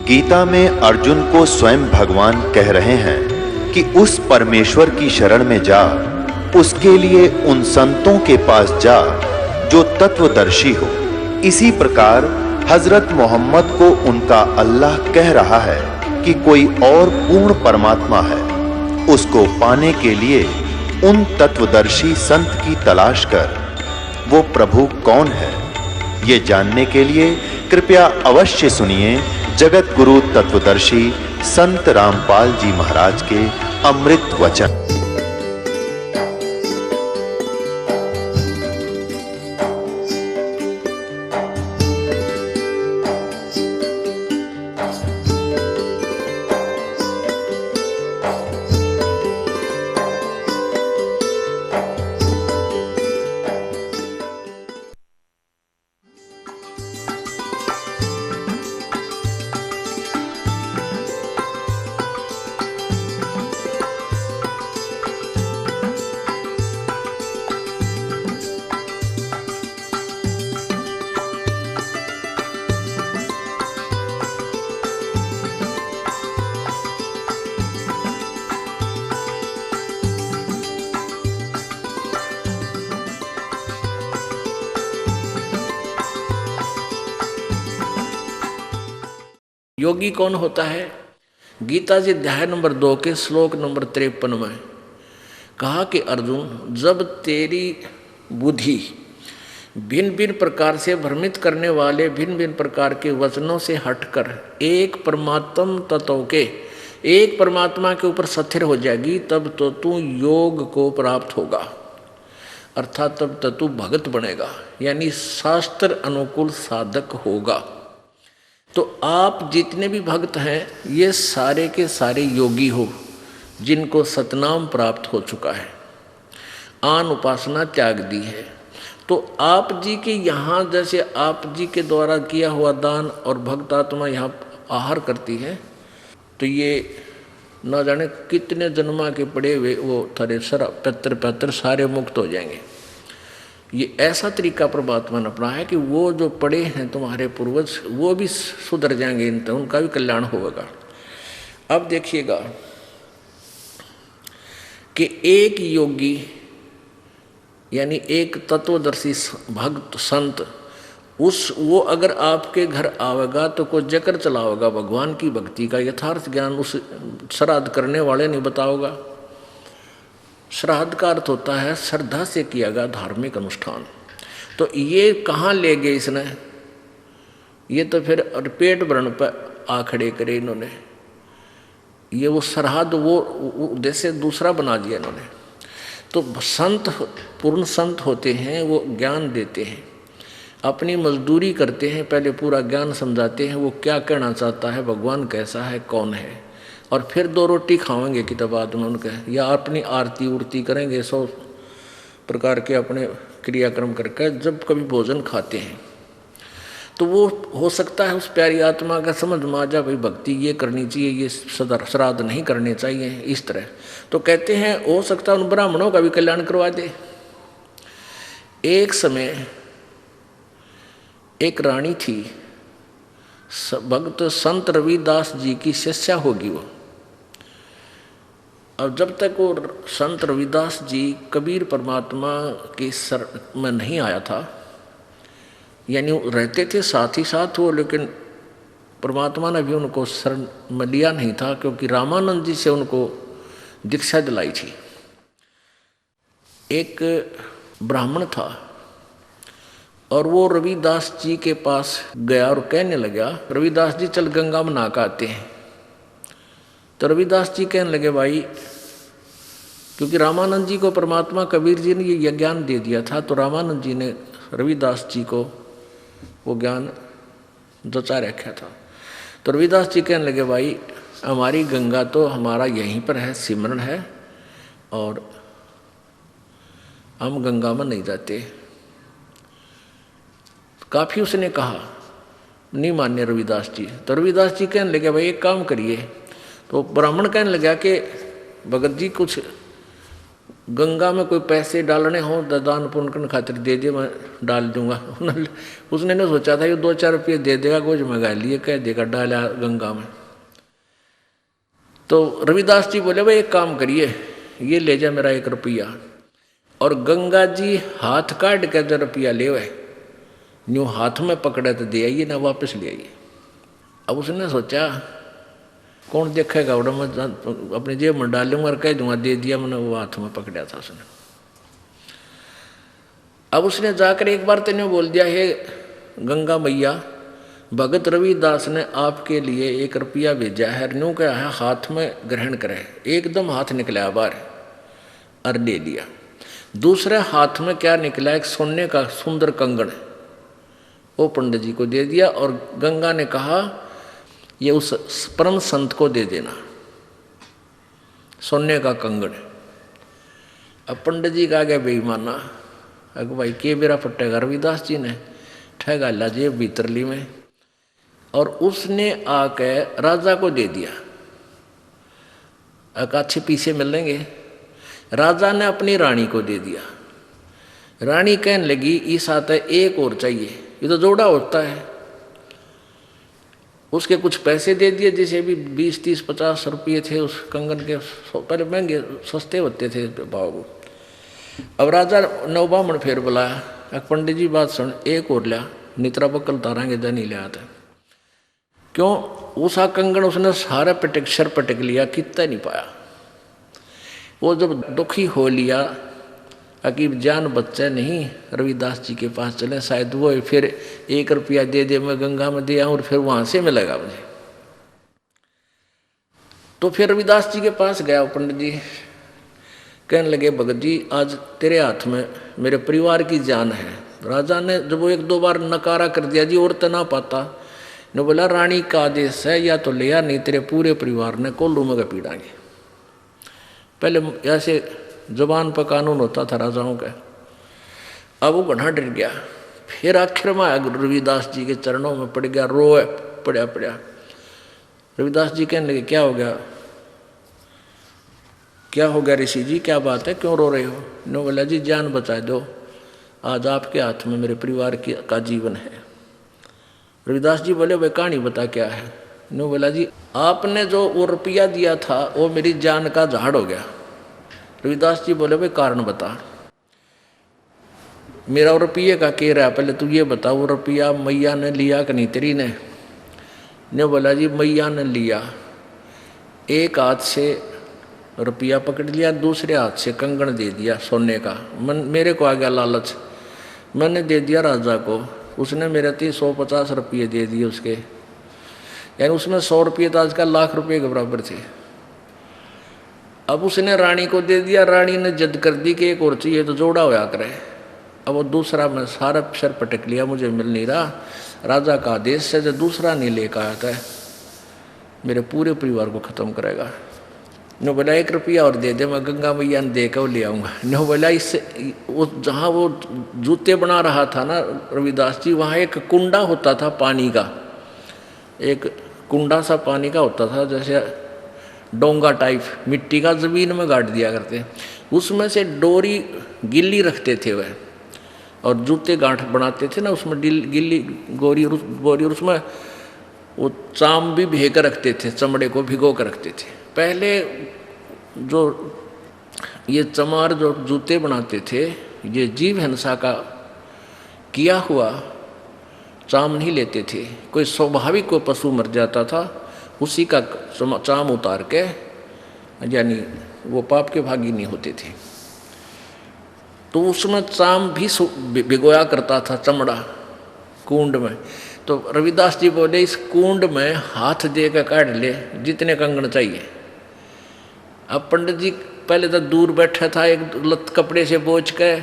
गीता में अर्जुन को स्वयं भगवान कह रहे हैं कि उस परमेश्वर की शरण में जा, उसके लिए उन संतों के पास जा जो तत्वदर्शी हो। इसी प्रकार हजरत मोहम्मद को उनका अल्लाह कह रहा है कि कोई और पूर्ण परमात्मा है, उसको पाने के लिए उन तत्वदर्शी संत की तलाश कर। वो प्रभु कौन है, ये जानने के लिए कृपया अवश्य सुनिए जगत गुरु तत्वदर्शी संत रामपाल जी महाराज के अमृत वचन। योगी कौन होता है? गीता जी अध्याय नंबर 2 के श्लोक नंबर 53 में कहा कि अर्जुन, जब तेरी बुद्धि भिन्न भिन्न प्रकार से भ्रमित करने वाले भिन्न भिन्न प्रकार के वचनों से हटकर एक परमात्म तत्व के एक परमात्मा के ऊपर स्थिर हो जाएगी, तब तो तू योग को प्राप्त होगा, अर्थात तब तो तू भगत बनेगा, यानी शास्त्र अनुकूल साधक होगा। तो आप जितने भी भक्त हैं ये सारे के सारे योगी हो, जिनको सतनाम प्राप्त हो चुका है, आन उपासना त्याग दी है। तो आप जी के यहाँ जैसे आप जी के द्वारा किया हुआ दान और भक्त आत्मा यहाँ आहार करती है, तो ये न जाने कितने जन्मा के पड़े हुए वो थारे पैतर सारे मुक्त हो जाएंगे। ये ऐसा तरीका परमात्मा ने अपना है कि वो जो पड़े हैं तुम्हारे पूर्वज वो भी सुधर जाएंगे, उनका भी कल्याण होगा। अब देखिएगा कि एक योगी यानी एक तत्वदर्शी भक्त संत वो अगर आपके घर आवेगा तो कोई जकर चलाओगा भगवान की भक्ति का यथार्थ ज्ञान उस श्राद्ध करने वाले नहीं बताओगा। श्राद्ध का अर्थ होता है श्रद्धा से किया गया धार्मिक अनुष्ठान। तो ये कहाँ ले गए इसने? ये तो फिर पेट भरण पर आ खड़े करे इन्होंने। ये वो श्राद्ध वो उद्देश्य दूसरा बना दिया इन्होंने। तो संत पूर्ण संत होते हैं, वो ज्ञान देते हैं, अपनी मजदूरी करते हैं, पहले पूरा ज्ञान समझाते हैं वो क्या कहना चाहता है, भगवान कैसा है, कौन है, और फिर 2 रोटी खाएंगे कि तब बाद में उनके या अपनी आरती उर्ती करेंगे 100 प्रकार के अपने क्रियाक्रम करके जब कभी भोजन खाते हैं। तो वो हो सकता है उस प्यारी आत्मा का समझ में आ जाए भाई भक्ति ये करनी चाहिए, ये श्राद्ध नहीं करने चाहिए इस तरह। तो कहते हैं हो सकता है उन ब्राह्मणों का भी कल्याण करवा दे। एक समय एक रानी थी, भक्त संत रविदास जी की शिष्या होगी वो। अब जब तक वो संत रविदास जी कबीर परमात्मा के सर में नहीं आया था, यानी रहते थे साथ ही साथ वो, लेकिन परमात्मा ने भी उनको शरण में लिया नहीं था, क्योंकि रामानंद जी से उनको दीक्षा दिलाई थी। एक ब्राह्मण था और वो रविदास जी के पास गया और कहने लगा, रविदास जी चल गंगा में नहा के आते हैं। तो रविदास जी कहने लगे भाई, क्योंकि रामानंद जी को परमात्मा कबीर जी ने ये ज्ञान दे दिया था, तो रामानंद जी ने रविदास जी को वो ज्ञान जचा रखा था। तो रविदास जी कहने लगे भाई हमारी गंगा तो हमारा यहीं पर है, सिमरन है, और हम गंगा में नहीं जाते। काफी उसने कहा, नहीं मान्य रविदास जी। तो रविदास जी कहने लगे भाई एक काम करिए। तो ब्राह्मण कहने लगा कि भगत जी कुछ गंगा में कोई पैसे डालने हो तो दान पुण्य करने खातिर दे दे, मैं डाल दूंगा। उसने नहीं सोचा था ये 2-4 रुपये दे देगा, कुछ मंगा लिए, कह देगा डाला गंगा में। तो रविदास जी बोले भाई एक काम करिए, ये ले जा मेरा 1 रुपया, और गंगा जी हाथ काट के जो रुपया ले वह न्यू हाथ में पकड़े तो दे आइए ना, वापस ले आइए। अब उसने सोचा कौन देखेगा, उड़ा मैं अपनी जेब में डाल लूंगा और कह दूंगा दे दिया मैंने, वो हाथ में पकड़ा था उसने। अब उसने जाकर एक बार तेने बोल दिया, हे गंगा मैया, भगत रविदास ने आपके लिए 1 रुपया भेजा है, न्यू क्या है हाथ में ग्रहण करे। एकदम हाथ निकला बाहर और ले लिया। दूसरे हाथ में क्या निकला, एक सोने का सुंदर कंगन, वो पंडित जी को दे दिया, और गंगा ने कहा ये उस परम संत को दे देना, सोने का कंगन। अब पंडित जी का गया बेईमाना, अग भाई के बेरा फटेगा, रविदास जी ने ठगा ला जेब भीतर ली में, और उसने आके राजा को दे दिया। अच्छे पीछे मिलेंगे। राजा ने अपनी रानी को दे दिया। रानी कहने लगी इस आते एक और चाहिए, ये तो जोड़ा होता है। उसके कुछ पैसे दे दिए, जैसे भी 20, 30, 50 रुपये थे उस कंगन के, पहले महंगे सस्ते होते थे भाव। अब राजा नवबामण फिर बुलाया, पंडित जी बात सुन, एक और लिया, नितरा बकल तारांगे जा नहीं ले आते। क्यों, उसा कंगन उसने सारा पटक सर पटक लिया, कितना नहीं पाया। वो जब दुखी हो लिया कि जान बच्चा नहीं, रविदास जी के पास चले, शायद वो फिर 1 रुपया दे दे, मैं गंगा में दे आऊँ और फिर वहाँ से मिलेगा मुझे। तो फिर रविदास जी के पास गया पंडित जी, कहने लगे भगत जी आज तेरे हाथ में मेरे परिवार की जान है। राजा ने जब वो 1-2 बार नकारा कर दिया, जी और तो ना पाता, ने बोला रानी का आदेश है, या तो लिया नहीं तेरे पूरे परिवार ने कोल्लू में पीड़ाएंगे। पहले ऐसे जुबान पर कानून होता था राजाओं का। अब वो घना डर गया, फिर आखिर में आया रविदास जी के चरणों में पड़ गया, रोए पड़ा। रविदास जी कहने लगे क्या हो गया, क्या हो गया ऋषि जी, क्या बात है, क्यों रो रहे हो? नो बोला जी जान बचा दो, आज आपके हाथ में मेरे परिवार का जीवन है। रविदास जी बोले भाई कहानी बता क्या है? नो बोला जी आपने जो वो रुपया दिया था वो मेरी जान का झाड़ हो गया। रविदास जी बोले भाई कारण बता, मेरा रुपये का कह रहा, पहले तू ये बता वो रुपया मैया ने लिया कि नहीं तेरी ने बोला जी मैया ने लिया, एक हाथ से रुपया पकड़ लिया, दूसरे हाथ से कंगन दे दिया सोने का। मेरे को आ गया लालच, मैंने दे दिया राजा को, उसने मेरे 150 रुपये दे दिए उसके, यानी उसमें 100 रुपये तो आजकल लाख रुपये के बराबर थे। अब उसने रानी को दे दिया, रानी ने जिद कर दी कि एक और चाहिए, तो जोड़ा होया करे। अब वो दूसरा मैं सारा सर पटक लिया, मुझे मिल नहीं रहा, राजा का आदेश से जो दूसरा नहीं लेकर आया था मेरे पूरे परिवार को ख़त्म करेगा। नो बोला 1 रुपया और दे दे, मैं गंगा मैया ने दे कर ले आऊँगा। नो बोला इससे वो जहाँ वो जूते बना रहा था ना रविदास जी, वहाँ एक कुंडा होता था पानी का, एक कुंडा सा पानी का होता था, जैसे डोंगा टाइप मिट्टी का, ज़मीन में गाड़ दिया करते, उसमें से डोरी गिल्ली रखते थे वह, और जूते गांठ बनाते थे ना उसमें गिल्ली बोरी, और उसमें वो चाम भी भे कर रखते थे, चमड़े को भिगो कर रखते थे। पहले जो ये चमार जो जूते बनाते थे, ये जीव हिंसा का किया हुआ चाम नहीं लेते थे। कोई स्वाभाविक कोई पशु मर जाता था, उसी का चाम उतार के, यानी वो पाप के भागी नहीं होते थे, तो उसमें चाम भी भिगोया करता था चमड़ा कुंड में। तो रविदास जी बोले इस कुंड में हाथ दे कर काट ले जितने कंगन चाहिए। अब पंडित जी पहले तो दूर बैठा था, एक लत कपड़े से बोझ के,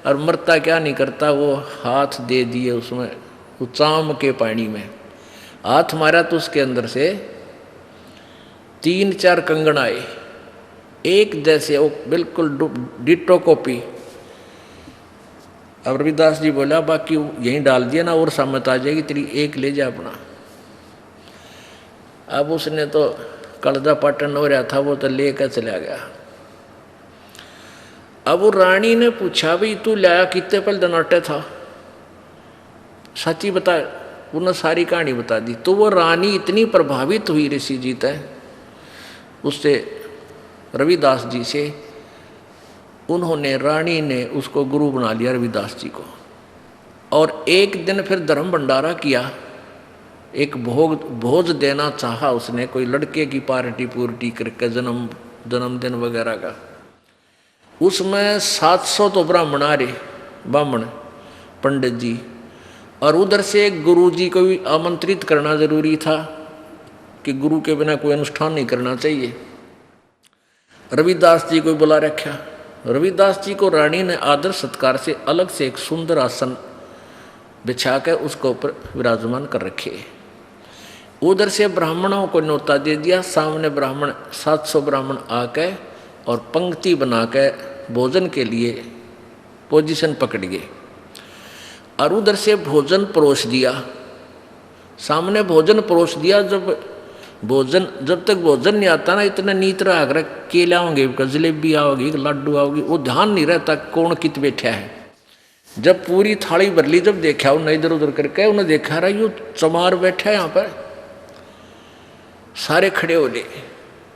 और मरता क्या नहीं करता, वो हाथ दे दिए उसमें, वो चाम के पानी में हाथ मारा तो उसके अंदर से 3-4 कंगन आए, एक जैसे, वो बिल्कुल डिटो कॉपी। अब रविदास जी बोला बाकी यहीं डाल दिया ना, और सामत आ जाएगी तेरी, एक ले जा अपना। अब उसने तो कलजा पाटन हो रहा था, वो तो लेकर चला गया। अब वो रानी ने पूछा, भाई तू लाया कितने पल दनाटे था, सच्ची बता। उन्होंने सारी कहानी बता दी। तो वो रानी इतनी प्रभावित हुई ऋषि जी तय उससे, रविदास जी से, उन्होंने, रानी ने उसको गुरु बना लिया रविदास जी को। और एक दिन फिर धर्म भंडारा किया, एक भोज देना चाहा उसने, कोई लड़के की पार्टी पूर्टी करके जन्मदिन वगैरह का। उसमें 700 तो ब्राह्मण आ रहे, ब्राह्मण पंडित जी, और उधर से गुरु जी को भी आमंत्रित करना जरूरी था कि गुरु के बिना कोई अनुष्ठान नहीं करना चाहिए। रविदास जी को बुला रखा। रविदास जी को रानी ने आदर सत्कार से अलग से एक सुंदर आसन बिछा कर उसको ऊपर विराजमान कर रखे। उधर से ब्राह्मणों को न्योता दे दिया। सामने ब्राह्मण 700 ब्राह्मण आके और पंक्ति बना के भोजन के लिए पोजीशन पकड़ गए, और उधर से भोजन परोस दिया। सामने भोजन परोस दिया। जब तक भोजन नहीं आता ना, इतना नीतरा आगरा केला होंगे, जलेबी आओगी, लड्डू आओगी, वो ध्यान नहीं रहता कौन कित बैठा है। जब पूरी थाली भर ली, जब देखा उन्हें इधर उधर करके, उन्हें देखा रहा यू चमार बैठा है यहाँ पर। सारे खड़े हो गए,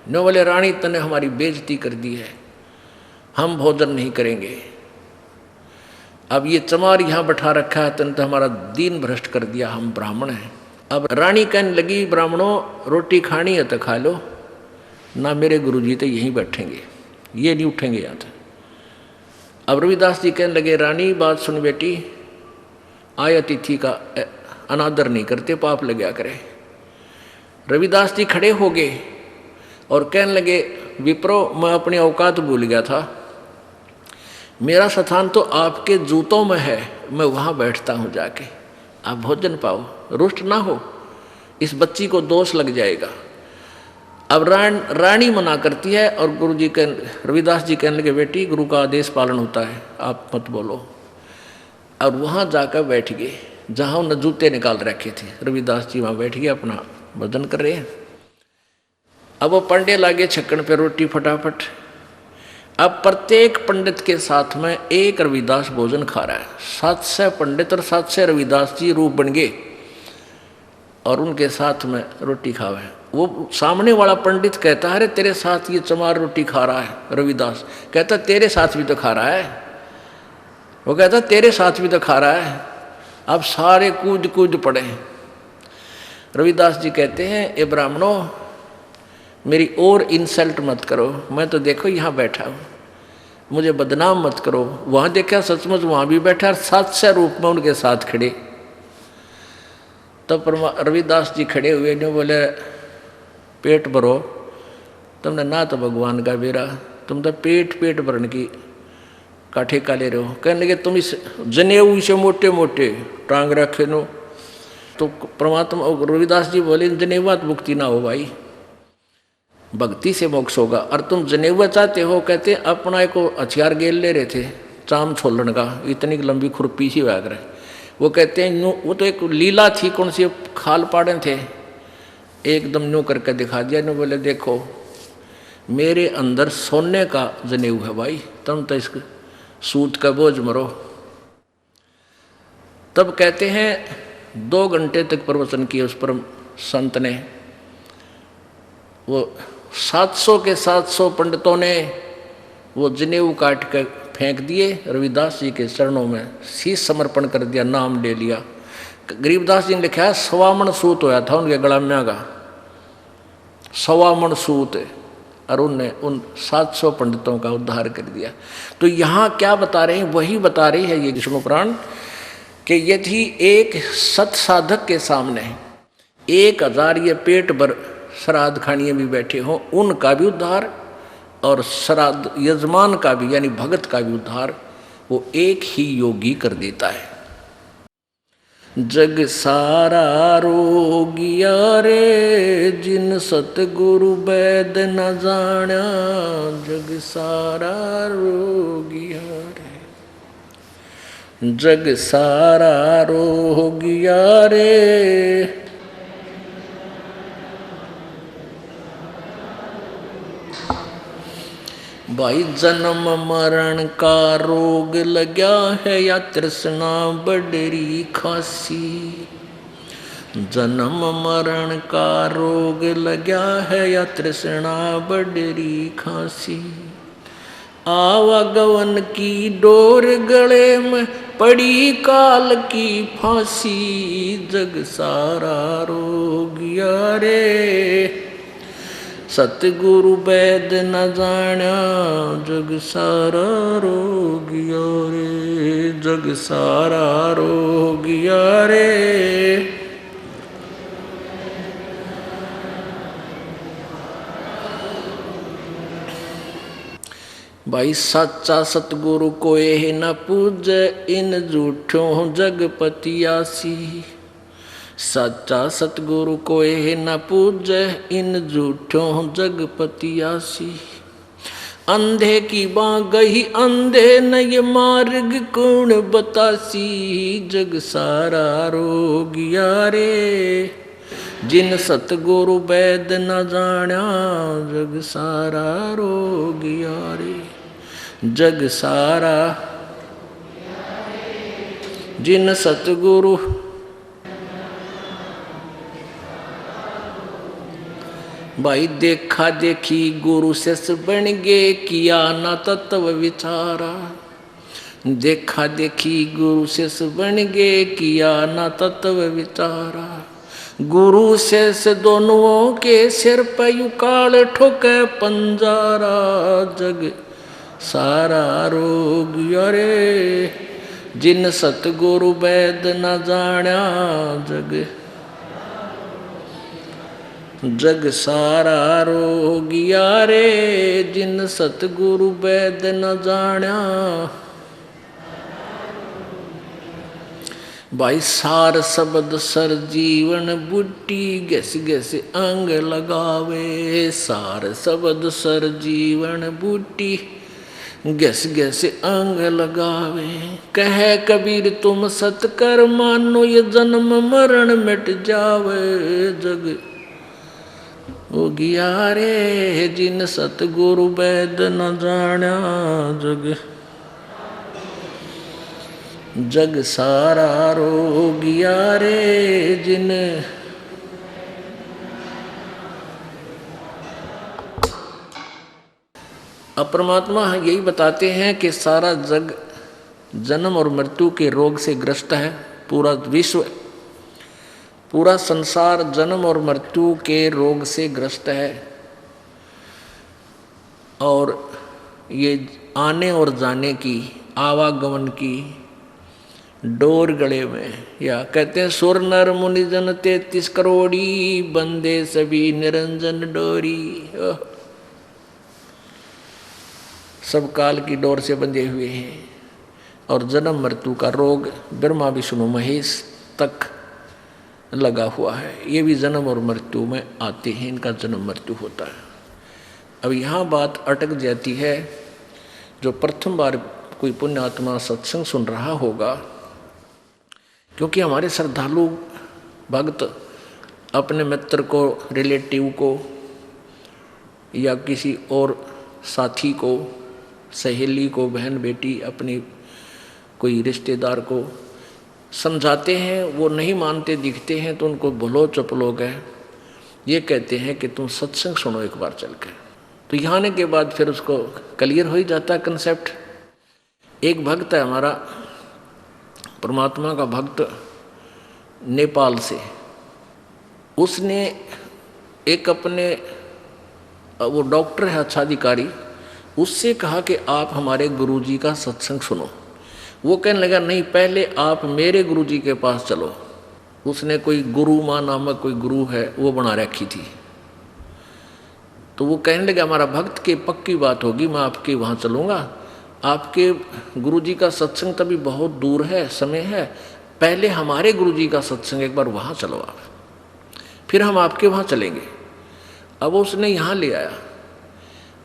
न बोले रानी तने हमारी बेइज्जती कर दी है, हम भोजन नहीं करेंगे। अब ये चमार यहाँ बैठा रखा है, तने तो हमारा दीन भ्रष्ट कर दिया, हम ब्राह्मण हैं। अब रानी कहने लगी, ब्राह्मणों रोटी खानी है तो खा लो, ना मेरे गुरुजी तो यहीं बैठेंगे, ये नहीं उठेंगे यहाँ से। अब रविदास जी कहने लगे, रानी बात सुन बेटी, आय अतिथि का अनादर नहीं करते, पाप लग करे। रविदास जी खड़े हो गए और कहने लगे, विप्रो मैं अपनी औकात भूल गया था, मेरा स्थान तो आपके जूतों में है, मैं वहाँ बैठता हूँ जाके, आप भोजन पाओ, रुष्ट ना हो, इस बच्ची को दोष लग जाएगा। अब रानी मना करती है और गुरुजी रविदास जी कहने लगे, बेटी गुरु का आदेश पालन होता है, आप मत बोलो। और वहाँ जाकर बैठ गए जहाँ उन्होंने जूते निकाल रखे थे। रविदास जी वहाँ बैठ गए, अपना भोजन कर रहे हैं। अब वो पंडे लागे छक्कन पे रोटी फटाफट। अब प्रत्येक पंडित के साथ में एक रविदास भोजन खा रहा है। 700 पंडित और 700 रविदास जी रूप बन गए और उनके साथ में रोटी खावे। वो सामने वाला पंडित कहता है, अरे तेरे साथ ये चमार रोटी खा रहा है। रविदास कहता, तेरे साथ भी तो खा रहा है। वो कहता, तेरे साथ भी तो खा रहा है। अब सारे कूद कूद पड़े। रविदास जी कहते हैं, ये ब्राह्मणों मेरी और इंसल्ट मत करो, मैं तो देखो यहाँ बैठा हूँ, मुझे बदनाम मत करो। वहाँ देखा सचमुच वहाँ भी बैठा और 700 रूप में उनके साथ खड़े। तब रविदास जी खड़े हुए ने बोले, पेट भरो, तुमने ना तो भगवान का बेरा, तुम तो पेट भरने की का ठेका ले रहे हो। कहने लगे, तुम इस जनेऊ से मोटे मोटे टांग रखे नो। तो परमात्मा रविदास जी बोले, जनेवात मुक्ति ना हो भाई, भक्ति से मोक्ष होगा। और तुम जनेवा चाहते हो, कहते अपना एक हथियार गेल ले रहे थे, चाम छोलन का, इतनी लंबी खुरपी सी वाग रहे। वो कहते हैं वो तो एक लीला थी, कौन सी खाल पाड़े थे, एकदम न्यू करके दिखा दिया। न्यू बोले, देखो मेरे अंदर सोने का जनेऊ है भाई, तुम तो इस सूत का बोझ मरो। तब कहते हैं 2 घंटे तक प्रवचन किए उस परम संत ने। वो 700 के 700 पंडितों ने वो जनेऊ काट कर फेंक दिए, रविदास जी के चरणों में शीश समर्पण कर दिया, नाम ले लिया। गरीबदास जी ने लिखा है, 1.25 मन सूत होया था उनके गला में का, 1.25 मन सूत, और उनने उन 700 पंडितों का उद्धार कर दिया। तो यहाँ क्या बता रहे हैं, वही बता रही है ये विष्णु पुराण, कि यदि एक सत साधक के सामने 1000 ये पेट भर श्राद्ध खानिए भी बैठे हों, उनका भी उद्धार और श्राद्ध यजमान का भी यानी भगत का भी उद्धार वो एक ही योगी कर देता है। जग सारा रोगिया रे, जिन सतगुरु वैद न जाना, जग सारा रोगिया रे, जग सारा रोगिया रे। भाई जन्म मरण का रोग लग्या है या तृष्णा बडरी खासी। जन्म मरण का रोग लग्या है या तृष्णा बडरी खासी। आवागवन की डोर गले में पड़ी काल की फांसी। जग सारा रोगिया रे सतगुरु वैद न जाना। जग सारा रोगिया रे जग सारा रोगिया रे। भाई सच्चा सतगुरु कोई न पूजे इन झूठों जगपतियासी। सच्चा सतगुरु कोई न पूजे इन झूठों जगपतियासी। अंधे की बाँ गई अंधे न ये मार्ग कौन बतासी। जग सारा रोगिया रे जिन सतगुरु वैद न जाना। जग सारा रोगिया रे जग सारा जिन सतगुरु। भाई देखा देखी गुरु शिष्य बन गए किया ना तत्व विचारा। देखा देखी गुरु शिष्य बन गए किया ना तत्व विचारा। गुरु शिष्य दोनों के सिर पर युकाल ठोके पंजारा। जग सारा रोग रे जिन सतगुरु वैद न जाना। जग सारा रोगिया रे जिन सतगुरु वैद न जाना। भाई सार शब्द सर जीवन बूटी गैस गैस अंग लगावे। सार शब्द सर जीवन बूटी गैस गैस अंग लगावे। कह कबीर तुम सत कर मानो ये जन्म मरण मिट जावे। जग ओ गिया रे जिन सतगुरु वैद न जाना। जग जग सारा रोगिया रे जिन। अब परमात्मा यही बताते हैं कि सारा जग जन्म और मृत्यु के रोग से ग्रस्त है। पूरा विश्व पूरा संसार जन्म और मृत्यु के रोग से ग्रस्त है। और ये आने और जाने की आवागमन की डोर गले में, या कहते हैं सुर नर मुनि जन 33 करोड़ी बंदे सभी निरंजन डोरी। सब काल की डोर से बंधे हुए हैं। और जन्म मृत्यु का रोग ब्रह्मा विष्णु महेश तक लगा हुआ है। ये भी जन्म और मृत्यु में आते हैं, इनका जन्म मृत्यु होता है। अब यहाँ बात अटक जाती है। जो प्रथम बार कोई पुण्यात्मा सत्संग सुन रहा होगा, क्योंकि हमारे श्रद्धालु भक्त अपने मित्र को, रिलेटिव को या किसी और साथी को, सहेली को, बहन बेटी, अपनी कोई रिश्तेदार को समझाते हैं, वो नहीं मानते दिखते हैं तो उनको भलो चुप लोग हैं, ये कहते हैं कि तुम सत्संग सुनो एक बार चल के। तो यहाँ आने के बाद फिर उसको क्लियर हो ही जाता है कंसेप्ट। एक भक्त है हमारा, परमात्मा का भक्त, नेपाल से। उसने एक अपने, वो डॉक्टर है, अच्छा अधिकारी, उससे कहा कि आप हमारे गुरुजी का सत्संग सुनो। वो कहने लगा नहीं, पहले आप मेरे गुरुजी के पास चलो। उसने कोई गुरु माँ नामक कोई गुरु है वो बना रखी थी। तो वो कहने लगा हमारा भक्त की पक्की बात होगी, मैं आपके वहाँ चलूँगा। आपके गुरुजी का सत्संग तभी बहुत दूर है, समय है, पहले हमारे गुरुजी का सत्संग एक बार वहाँ चलो आप, फिर हम आपके वहाँ चलेंगे। अब उसने यहाँ ले आया।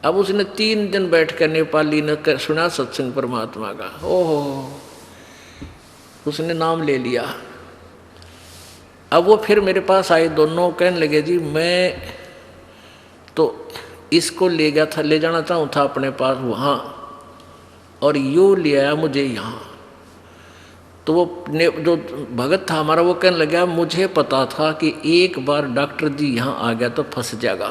अब उसने 3 दिन बैठकर नेपाली ने सुना सत्संग परमात्मा का। ओहो, उसने नाम ले लिया। अब वो फिर मेरे पास आए दोनों, कहने लगे जी मैं तो इसको ले गया था, ले जाना चाहूँ था अपने पास वहाँ, और यूँ ले आया मुझे यहाँ। तो वो जो भगत था हमारा वो कहने लगा मुझे पता था कि एक बार डॉक्टर जी यहाँ आ गया तो फंस जाएगा।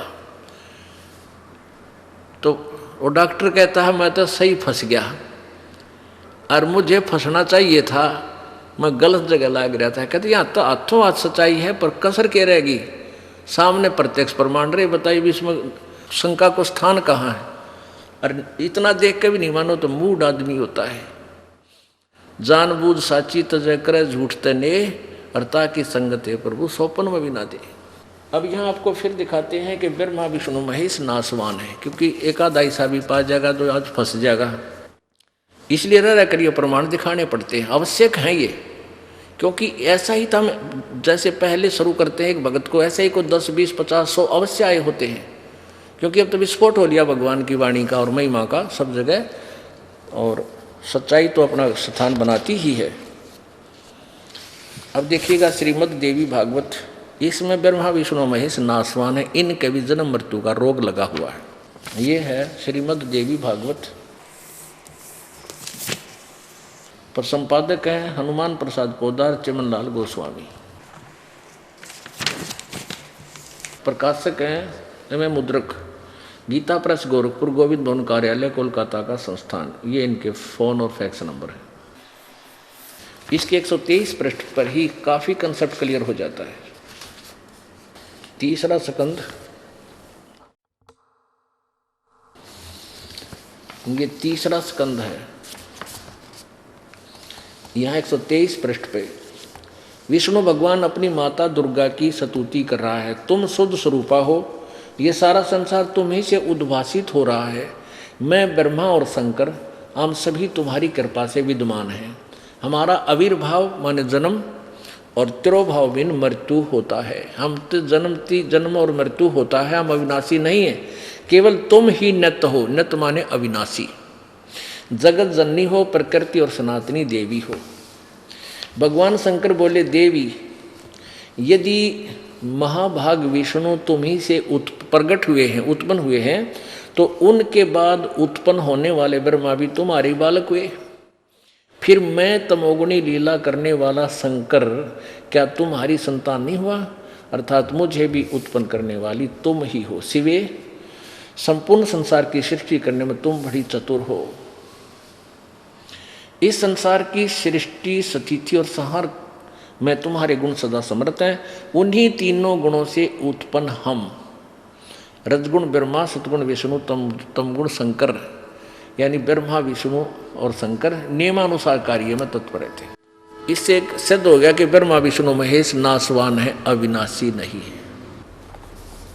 तो वो डॉक्टर कहता है मैं तो सही फंस गया, और मुझे फंसना चाहिए था, मैं गलत जगह लाग रहा था। कहते यहाँ तो हाथों हाथ सच्चाई है पर कसर क्या रहेगी, सामने प्रत्यक्ष प्रमाण रहे, बताइए भी इसमें शंका को स्थान कहाँ है। और इतना देख के भी नहीं मानो तो मूड आदमी होता है। जानबूझ साची तजय करे झूठ तने, और ताकि संगत है प्रभु सौपन में भी ना दे। अब यहाँ आपको फिर दिखाते हैं कि ब्रह्मा विष्णु महेश नासवान है, क्योंकि एकाद ऐसा भी पा जाएगा तो आज फंस जाएगा। इसलिए रह कर ये प्रमाण दिखाने पड़ते हैं, आवश्यक हैं ये। क्योंकि ऐसा ही था, जैसे पहले शुरू करते हैं एक भगत को, ऐसे ही को 10 20 50 100 अवश्य आए होते हैं। क्योंकि अब तो विस्फोट हो लिया भगवान की वाणी का और महिमा का सब जगह, और सच्चाई तो अपना स्थान बनाती ही है। अब देखिएगा श्रीमद् देवी भागवत, इसमें ब्रह्मा विष्णु महेश नासवान है, इनके भी जन्म मृत्यु का रोग लगा हुआ है। ये है श्रीमद् देवी भागवत। पर संपादक हैं हनुमान प्रसाद पोदार चिमनलाल गोस्वामी, प्रकाशक हैं एम मुद्रक, गीता प्रेस गोरखपुर, गोविंद भवन कार्यालय कोलकाता का संस्थान। ये इनके फ़ोन और फैक्स नंबर है। इसके 123 पृष्ठ पर ही काफ़ी कंसेप्ट क्लियर हो जाता है। तीसरा स्कंद, ये तीसरा स्कंद है। यहाँ 123 पृष्ठ पे विष्णु भगवान अपनी माता दुर्गा की स्तुति कर रहा है। तुम शुद्ध स्वरूपा हो, ये सारा संसार तुम्हीं से उद्भासित हो रहा है। मैं ब्रह्मा और शंकर हम सभी तुम्हारी कृपा से विद्यमान हैं। हमारा आविर्भाव माने जन्म और तिरोभाव बिन मृत्यु होता है। हम तो जन्म और मृत्यु होता है, हम अविनाशी नहीं है। केवल तुम ही नित्य हो, नित्य माने अविनाशी, जगत जननी हो, प्रकृति और सनातनी देवी हो। भगवान शंकर बोले देवी, यदि महाभाग विष्णु तुम्ही से प्रकट हुए हैं, उत्पन्न हुए हैं, तो उनके बाद उत्पन्न होने वाले ब्रह्मा भी तुम्हारे बालक हुए। फिर मैं तमोगुणी लीला करने वाला शंकर क्या तुम्हारी संतान नहीं हुआ? अर्थात मुझे भी उत्पन्न करने वाली तुम ही हो। शिवे, संपूर्ण संसार की सृष्टि करने में तुम बड़ी चतुर हो। इस संसार की सृष्टि, स्थिति और संहार में तुम्हारे गुण सदा समर्थ हैं। उन्हीं तीनों गुणों से उत्पन्न हम, रजगुण ब्रह्मा, सतगुण विष्णु, तमगुण शंकर, यानी ब्रह्मा विष्णु और शंकर नियमानुसार कार्य में तत्पर थे। इससे सिद्ध हो गया कि ब्रह्मा विष्णु महेश नासवान है, अविनाशी नहीं है।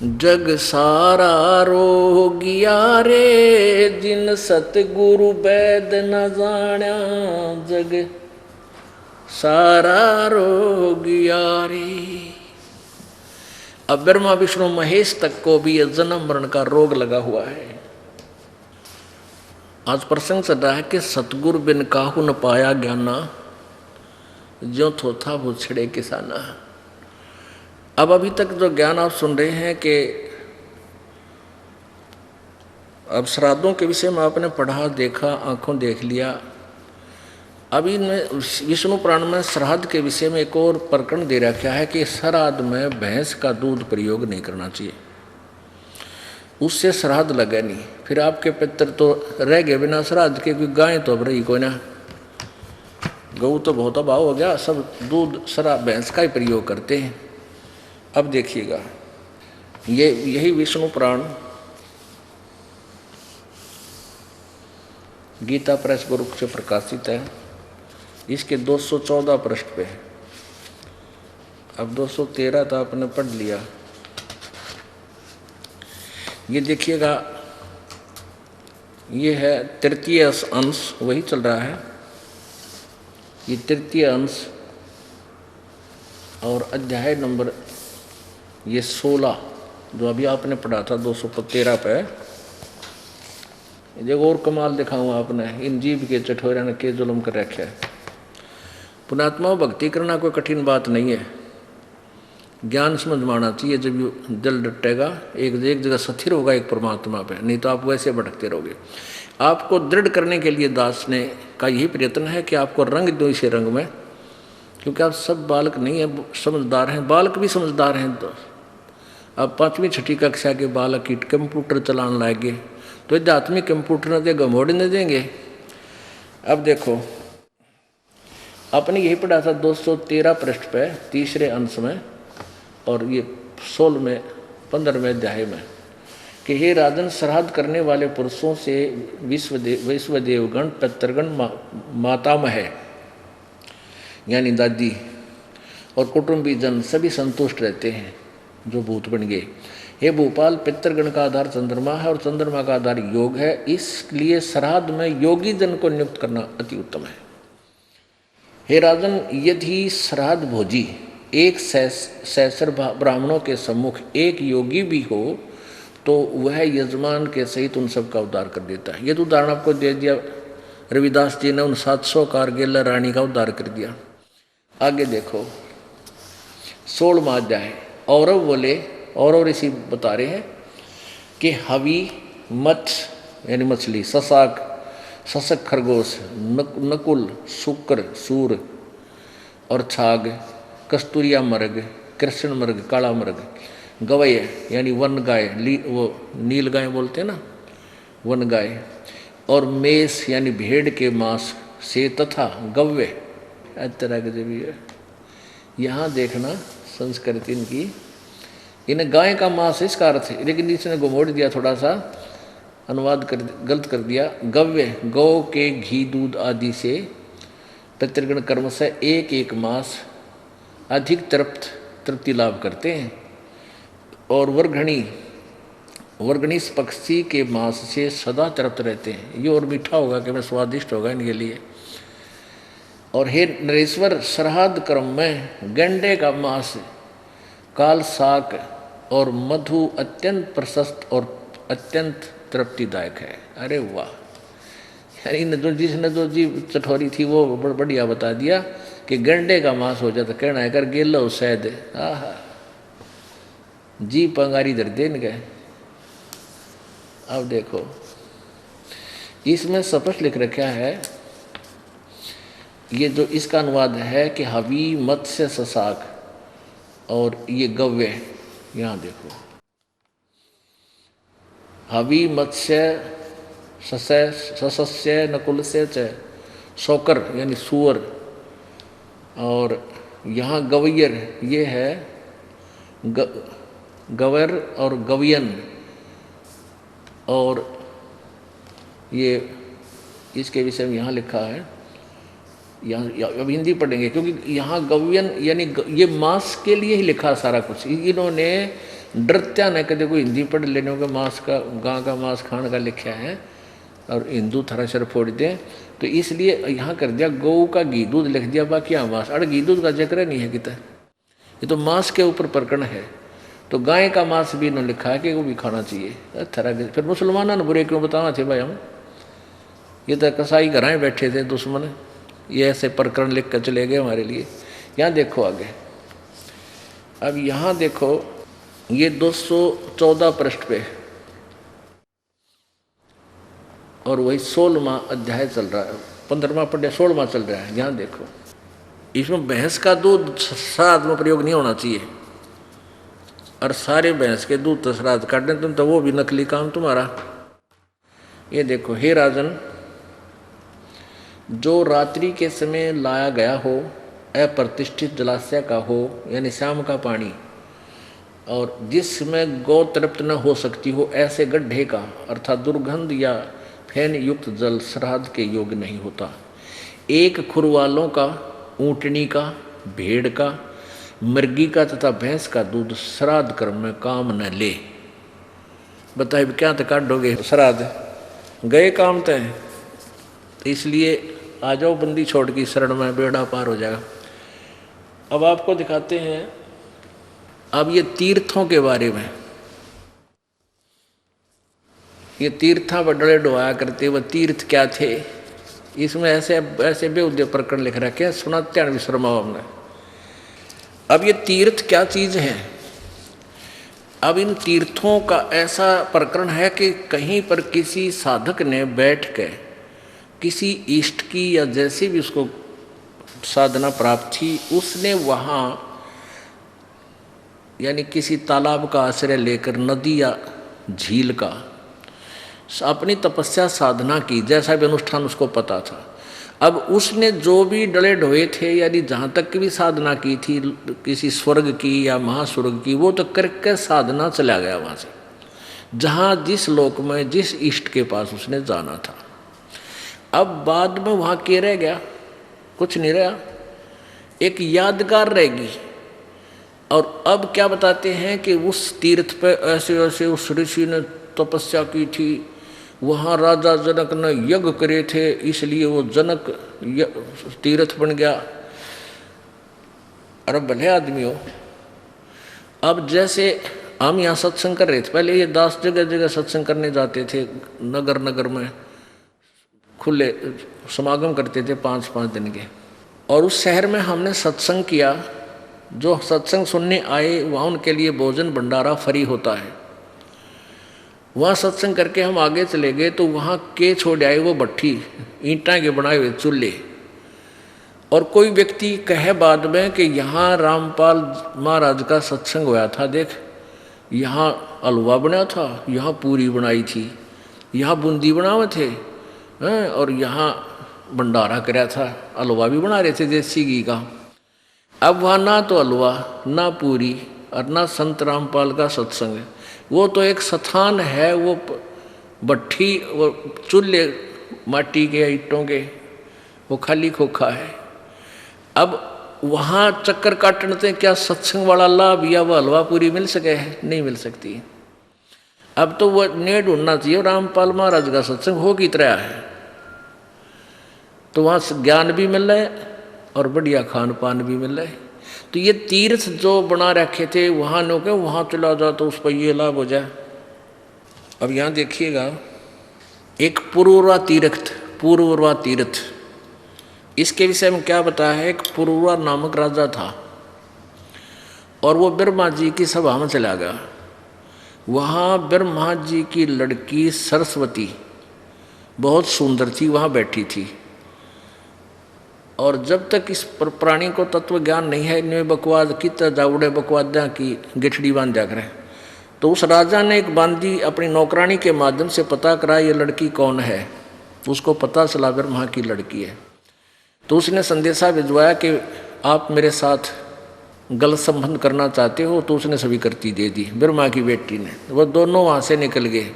जग सारा रोगिया रे, जिन सतगुरु वैद न जाण्या। जग सारा रोगिया रे। अब ब्रह्मा विष्णु महेश तक को भी यह जन्म मरण का रोग लगा हुआ है। आज प्रसंग चल रहा है कि सतगुरु बिन काहू न पाया ज्ञाना, जो थोथा वो छिड़े किसाना। अब अभी तक जो ज्ञान आप सुन रहे हैं कि अब श्राद्धों के विषय में आपने पढ़ा, देखा, आंखों देख लिया। अभी विष्णु पुराण में श्राद्ध के विषय में एक और प्रकरण दे रखा है कि श्राद्ध में भैंस का दूध प्रयोग नहीं करना चाहिए, उससे श्राद्ध लगे नहीं। फिर आपके पितर तो रह गए बिना श्राद्ध के, क्योंकि गाय तो अब रही कोई ना, गऊ तो बहुत अभाव हो गया, सब दूध श्राद्ध भैंस का ही प्रयोग करते हैं। अब देखिएगा, ये यही विष्णु पुराण गीता प्रेस गुरुकुल से प्रकाशित है। इसके 214 पृष्ठ पे है। अब 213 तो आपने पढ़ लिया। ये देखिएगा, ये है तृतीय अंश, वही चल रहा है। ये तृतीय अंश और अध्याय नंबर ये 16 जो अभी आपने पढ़ा था 213 पे। देखो और कमाल दिखाऊँ आपने, इन जीव के चठोरे ने के जुल्म कर रखे है। पुणात्मा भक्ति करना कोई कठिन बात नहीं है, ज्ञान समझ में आना चाहिए। जब ये दिल डटेगा, एक जगह स्थिर होगा एक परमात्मा पे, नहीं तो आप वैसे भटकते रहोगे। आपको दृढ़ करने के लिए दास ने का यही प्रयत्न है कि आपको रंग दो इसे रंग में, क्योंकि आप सब बालक नहीं है, समझदार हैं, बालक भी समझदार हैं। तो अब 5वीं 6ठी कक्षा के बालक की कंप्यूटर चलाने लाएंगे तो आध्यात्मिक कंप्यूटर न देगा, मोड़ न देंगे। अब देखो, आपने यही पढ़ा था 213 पृष्ठ पे तीसरे अंश में, और ये 16वें 15वें अध्याय में, कि हे राजन, श्राद्ध करने वाले पुरुषों से विश्वदेवगण, पितृगण, मातामह यानी दादी और कुटुंबी जन सभी संतुष्ट रहते हैं जो भूत बन गए। हे भूपाल, पितृगण का आधार चंद्रमा है और चंद्रमा का आधार योग है, इसलिए श्राद्ध में योगी जन को नियुक्त करना अति उत्तम है। हे राजन, यदि श्राद्ध भोजी एक सहस्र ब्राह्मणों के सम्मुख एक योगी भी हो तो वह यजमान के सहित उन सब का उद्धार कर देता है। ये तो उदाहरण आपको दे दिया रविदास जी ने, उन 700 कारगिल रानी का उद्धार कर दिया। आगे देखो 16वां अध्याय। औरव बोले, और इसी बता रहे हैं कि हवी, मत्स्य यानी मछली, ससाक, सशक खरगोश, नकुल, शुक्र, सूर और छाग, कस्तूरिया मृग, कृष्ण मृग, काला मृग, गवय यानी वन गाय, वो नील गाय बोलते हैं ना, वन गाय, और मेष यानी भेड़ के मांस से, तथा गव्य तरह के भी है। यहाँ देखना संस्कृति इनकी, इन्हें गाय का मांस इसका अर्थ है, लेकिन इसने घुमोड़ दिया, थोड़ा सा अनुवाद कर गलत कर दिया। गव्य गौ के घी दूध आदि से पितृगण कर्म से एक एक मास अधिक तृप्ति लाभ करते हैं, और वर्गणी पक्षी के मांस से सदा तृप्त रहते हैं। ये और मीठा होगा कि मैं स्वादिष्ट होगा इनके लिए। और हे नरेश्वर, श्राद्ध कर्म में गंडे का मांस, काल साक और मधु अत्यंत प्रशस्त और अत्यंत तृप्तिदायक है। अरे वाह, यानी जो जिसने जो जी चठोरी थी वो बढ़िया बता दिया कि गंडे का मांस हो जाता, कहना है कर गेलो सैद, आहा जी पंगारी दर दे इनके। अब देखो इसमें स्पष्ट लिख रखा है, ये जो इसका अनुवाद है कि हवी, मत्स्य, ससाक और ये गव्य। यहाँ देखो हवी, मत्स्य, सस्य, नकुल से शौकर यानी सुअर, और यहाँ गवैयर ये है गवर और गवियन, और ये इसके विषय में यहाँ लिखा है। यहाँ अब हिंदी पढ़ेंगे क्योंकि यहाँ गवियन यानी ये मांस के लिए ही लिखा सारा कुछ। इन्होंने डरत्या न कदे कोई हिंदी पढ़ लेने का, मांस का, गां का मांस खाने का लिखा है और हिंदू थरा सर फोड़ दें, तो इसलिए यहाँ कर दिया गौ का घी दूध लिख दिया, बाकी यहाँ मांस। अरे घी दूध का जिक्र नहीं है कितना, ये तो मांस के ऊपर प्रकरण है। तो गाय का मांस भी इन्होंने लिखा है कि वो भी खाना चाहिए। थरा फिर मुसलमानों ने बुरे क्यों बताना थे भाई हम, ये तो कसाई घराएं बैठे थे दुश्मन, ये ऐसे प्रकरण लिख कर चले गए हमारे लिए। यहाँ देखो आगे, अब यहाँ देखो ये 214 पृष्ठ पे, और वही 16वां अध्याय चल रहा है, 15वां पढ़े 16वां चल रहा है। यहाँ देखो इसमें भैंस का दूध श्राद्ध में प्रयोग नहीं होना चाहिए, और सारे भैंस के दूध तो श्राद्ध काटने तुम तो वो भी नकली काम तुम्हारा। ये देखो हे राजन, जो रात्रि के समय लाया गया हो, अप्रतिष्ठित जलाशय का हो यानी शाम का पानी, और जिसमें गौ तृप्त न हो सकती हो ऐसे गड्ढे का अर्थात दुर्गंध या फैन युक्त जल श्राद्ध के योग्य नहीं होता। एक खुर वालों का, ऊँटनी का, भेड़ का, मुर्गी का तथा भैंस का दूध श्राद्ध कर्म में काम न ले। बताइए क्या तो काटोगे श्राद्ध, गए काम तो है, इसलिए आ जाओ बंदी छोड़ की शरण में, बेड़ा पार हो जाएगा। अब आपको दिखाते हैं अब ये तीर्थों के बारे में। ये तीर्था बड़े डुबाया करते, वह तीर्थ क्या थे, इसमें ऐसे ऐसे बेउद्य प्रकरण लिख रखे हैं, सुनाते हैं विश्रमा हमने। अब ये तीर्थ क्या चीज है? अब इन तीर्थों का ऐसा प्रकरण है कि कहीं पर किसी साधक ने बैठ के किसी इष्ट की या जैसी भी उसको साधना प्राप्त थी, उसने वहाँ यानी किसी तालाब का आश्रय लेकर, नदी या झील का, अपनी तपस्या साधना की, जैसा भी अनुष्ठान उसको पता था। अब उसने जो भी डले ढोए थे, यानी जहाँ तक की भी साधना की थी, किसी स्वर्ग की या महास्वर्ग की, वो तो करके साधना चला गया वहाँ से, जहाँ जिस लोक में जिस इष्ट के पास उसने जाना था। अब बाद में वहाँ क्या रह गया? कुछ नहीं रहा, एक यादगार रहेगी। और अब क्या बताते हैं कि उस तीर्थ पे ऐसे ऐसे उस ऋषि ने तपस्या की थी, वहाँ राजा जनक ने यज्ञ करे थे, इसलिए वो जनक तीर्थ बन गया। अरे भले आदमी हो। अब जैसे हम यहाँ सत्संग कर रहे थे, पहले ये दास जगह जगह सत्संग करने जाते थे, नगर नगर में खुले समागम करते थे 5-5 दिन के। और उस शहर में हमने सत्संग किया। जो सत्संग सुनने आए वहाँ उनके लिए भोजन भंडारा फ्री होता है। वहाँ सत्संग करके हम आगे चले गए तो वहाँ के छोड़ आए वो भट्ठी, ईंटा के बनाए हुए चूल्हे। और कोई व्यक्ति कहे बाद में कि यहाँ रामपाल महाराज का सत्संग हुआ था, देख यहाँ हलवा बना था, यहाँ पूरी बनाई थी, यहाँ बूंदी बनावे थे, और यहाँ भंडारा कराया था, हलवा भी बना रहे थे देसी घी का। अब वहाँ ना तो हलवा ना पूरी और ना संत रामपाल का सत्संग है, वो तो एक स्थान है, वो भट्ठी, वो चूल्हे माटी के ईंटों के, वो खाली खोखा है। अब वहाँ चक्कर काटने से क्या सत्संग वाला लाभ या वो हलवा पूरी मिल सके है? नहीं मिल सकती। अब तो वो ने ढूंढना चाहिए रामपाल महाराज का सत्संग हो की तरह है, तो वहाँ ज्ञान भी मिल रहा है और बढ़िया खान पान भी मिल रहा है। तो ये तीर्थ जो बना रखे थे वहाँ नो के वहाँ चला जाओ तो उस पर ये लाभ हो जाए। अब यहाँ देखिएगा, एक पूर्ववा तीर्थ, इसके विषय में क्या बताया है? एक पूर्ववा नामक राजा था और वो ब्रह्मा जी की सभा में चला गया। वहाँ ब्रह्मा जी की लड़की सरस्वती बहुत सुंदर थी, वहाँ बैठी थी। और जब तक इस प्राणी को तत्व ज्ञान नहीं है, इनमें बकवाद कितना जावड़े बकवादा की गिठड़ी बांध जा करे, तो उस राजा ने एक बांदी अपनी नौकरानी के माध्यम से पता करा ये लड़की कौन है। उसको पता चला ब्रह्मा की लड़की है। तो उसने संदेशा भिजवाया कि आप मेरे साथ गलत संबंध करना चाहते हो, तो उसने स्वीकृति दे दी ब्रह्मा की बेटी ने। वो दोनों वहाँ से निकल गए।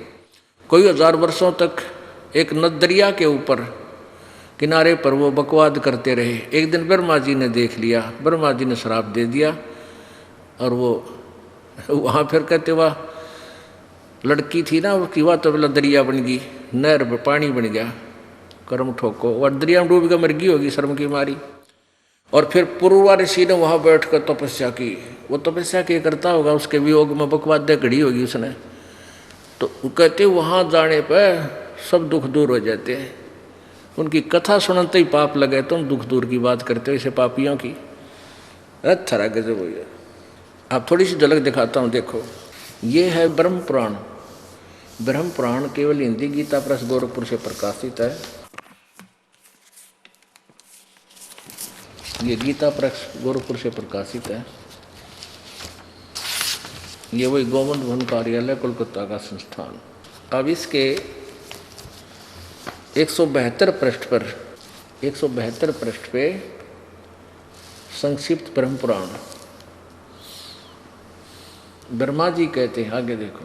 कोई 1000 वर्षों तक एक नदरिया के ऊपर किनारे पर वो बकवाद करते रहे। एक दिन ब्रह्मा जी ने देख लिया, ब्रह्मा जी ने श्राप दे दिया और वो वहाँ फिर कहते वाह लड़की थी ना उसकी, वाह तो दरिया बन गई, नहर में पानी बन गया, कर्म ठोको, और दरिया में डूब कर मर गई होगी शर्म की मारी। और फिर पूर्वा ऋषि ने वहाँ बैठ कर तपस्या की। वो तपस्या क्या करता होगा, उसके वियोग में बकवाद घड़ी होगी उसने। तो कहते वहाँ जाने पर सब दुख दूर हो जाते हैं। उनकी कथा सुनते ही पाप लगे, तुम दुख दूर की बात करते हो, इसे पापियों की। अच्छा गजब हो गया। आप थोड़ी सी झलक दिखाता हूँ, देखो ये है ब्रह्म पुराण। ब्रह्म पुराण केवल हिंदी गीता प्रेस गोरखपुर से प्रकाशित है। ये गीता प्रेस गोरखपुर से प्रकाशित है। ये वही गोविंद भवन कार्यालय कोलकाता का संस्थान। अब इसके 172 पृष्ठ पे संक्षिप्त ब्रह्म पुराण ब्रह्मा जी कहते हैं, आगे देखो,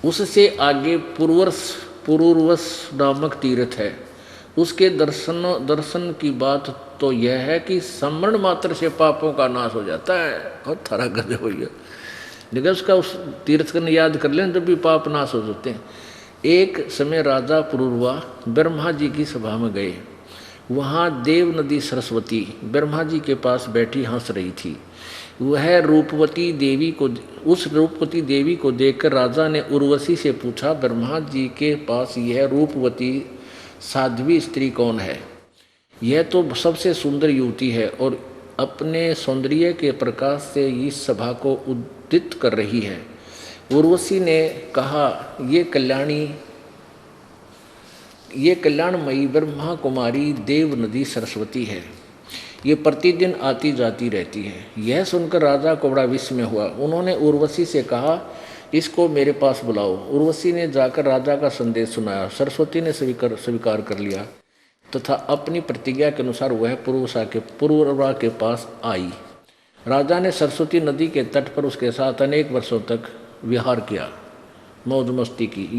उससे आगे पुरूरवस नामक तीर्थ है। उसके दर्शन की बात तो यह है कि स्मरण मात्र से पापों का नाश हो जाता है। और थारा गजब हो गया, लेकिन उसका उस तीर्थ को याद कर लें जब भी पाप नाश हो जाते हैं। एक समय राजा पुरूरवा ब्रह्मा जी की सभा में गए। वहाँ देव नदी सरस्वती ब्रह्मा जी के पास बैठी हंस रही थी। वह रूपवती देवी को देखकर राजा ने उर्वशी से पूछा, ब्रह्मा जी के पास यह रूपवती साध्वी स्त्री कौन है? यह तो सबसे सुंदर युवती है और अपने सौंदर्य के प्रकाश से इस सभा को उद्दीत कर रही है। उर्वशी ने कहा, ये कल्याणमयी ब्रह्मा कुमारी देव नदी सरस्वती है। ये प्रतिदिन आती जाती रहती है। यह सुनकर राजा को बड़ा विस्मय हुआ। उन्होंने उर्वशी से कहा, इसको मेरे पास बुलाओ। उर्वशी ने जाकर राजा का संदेश सुनाया। सरस्वती ने स्वीकार कर लिया तथा अपनी प्रतिज्ञा के अनुसार वह पुरूरवा के पास आई। राजा ने सरस्वती नदी के तट पर उसके साथ अनेक वर्षों तक विहार किया, मौज मस्ती की।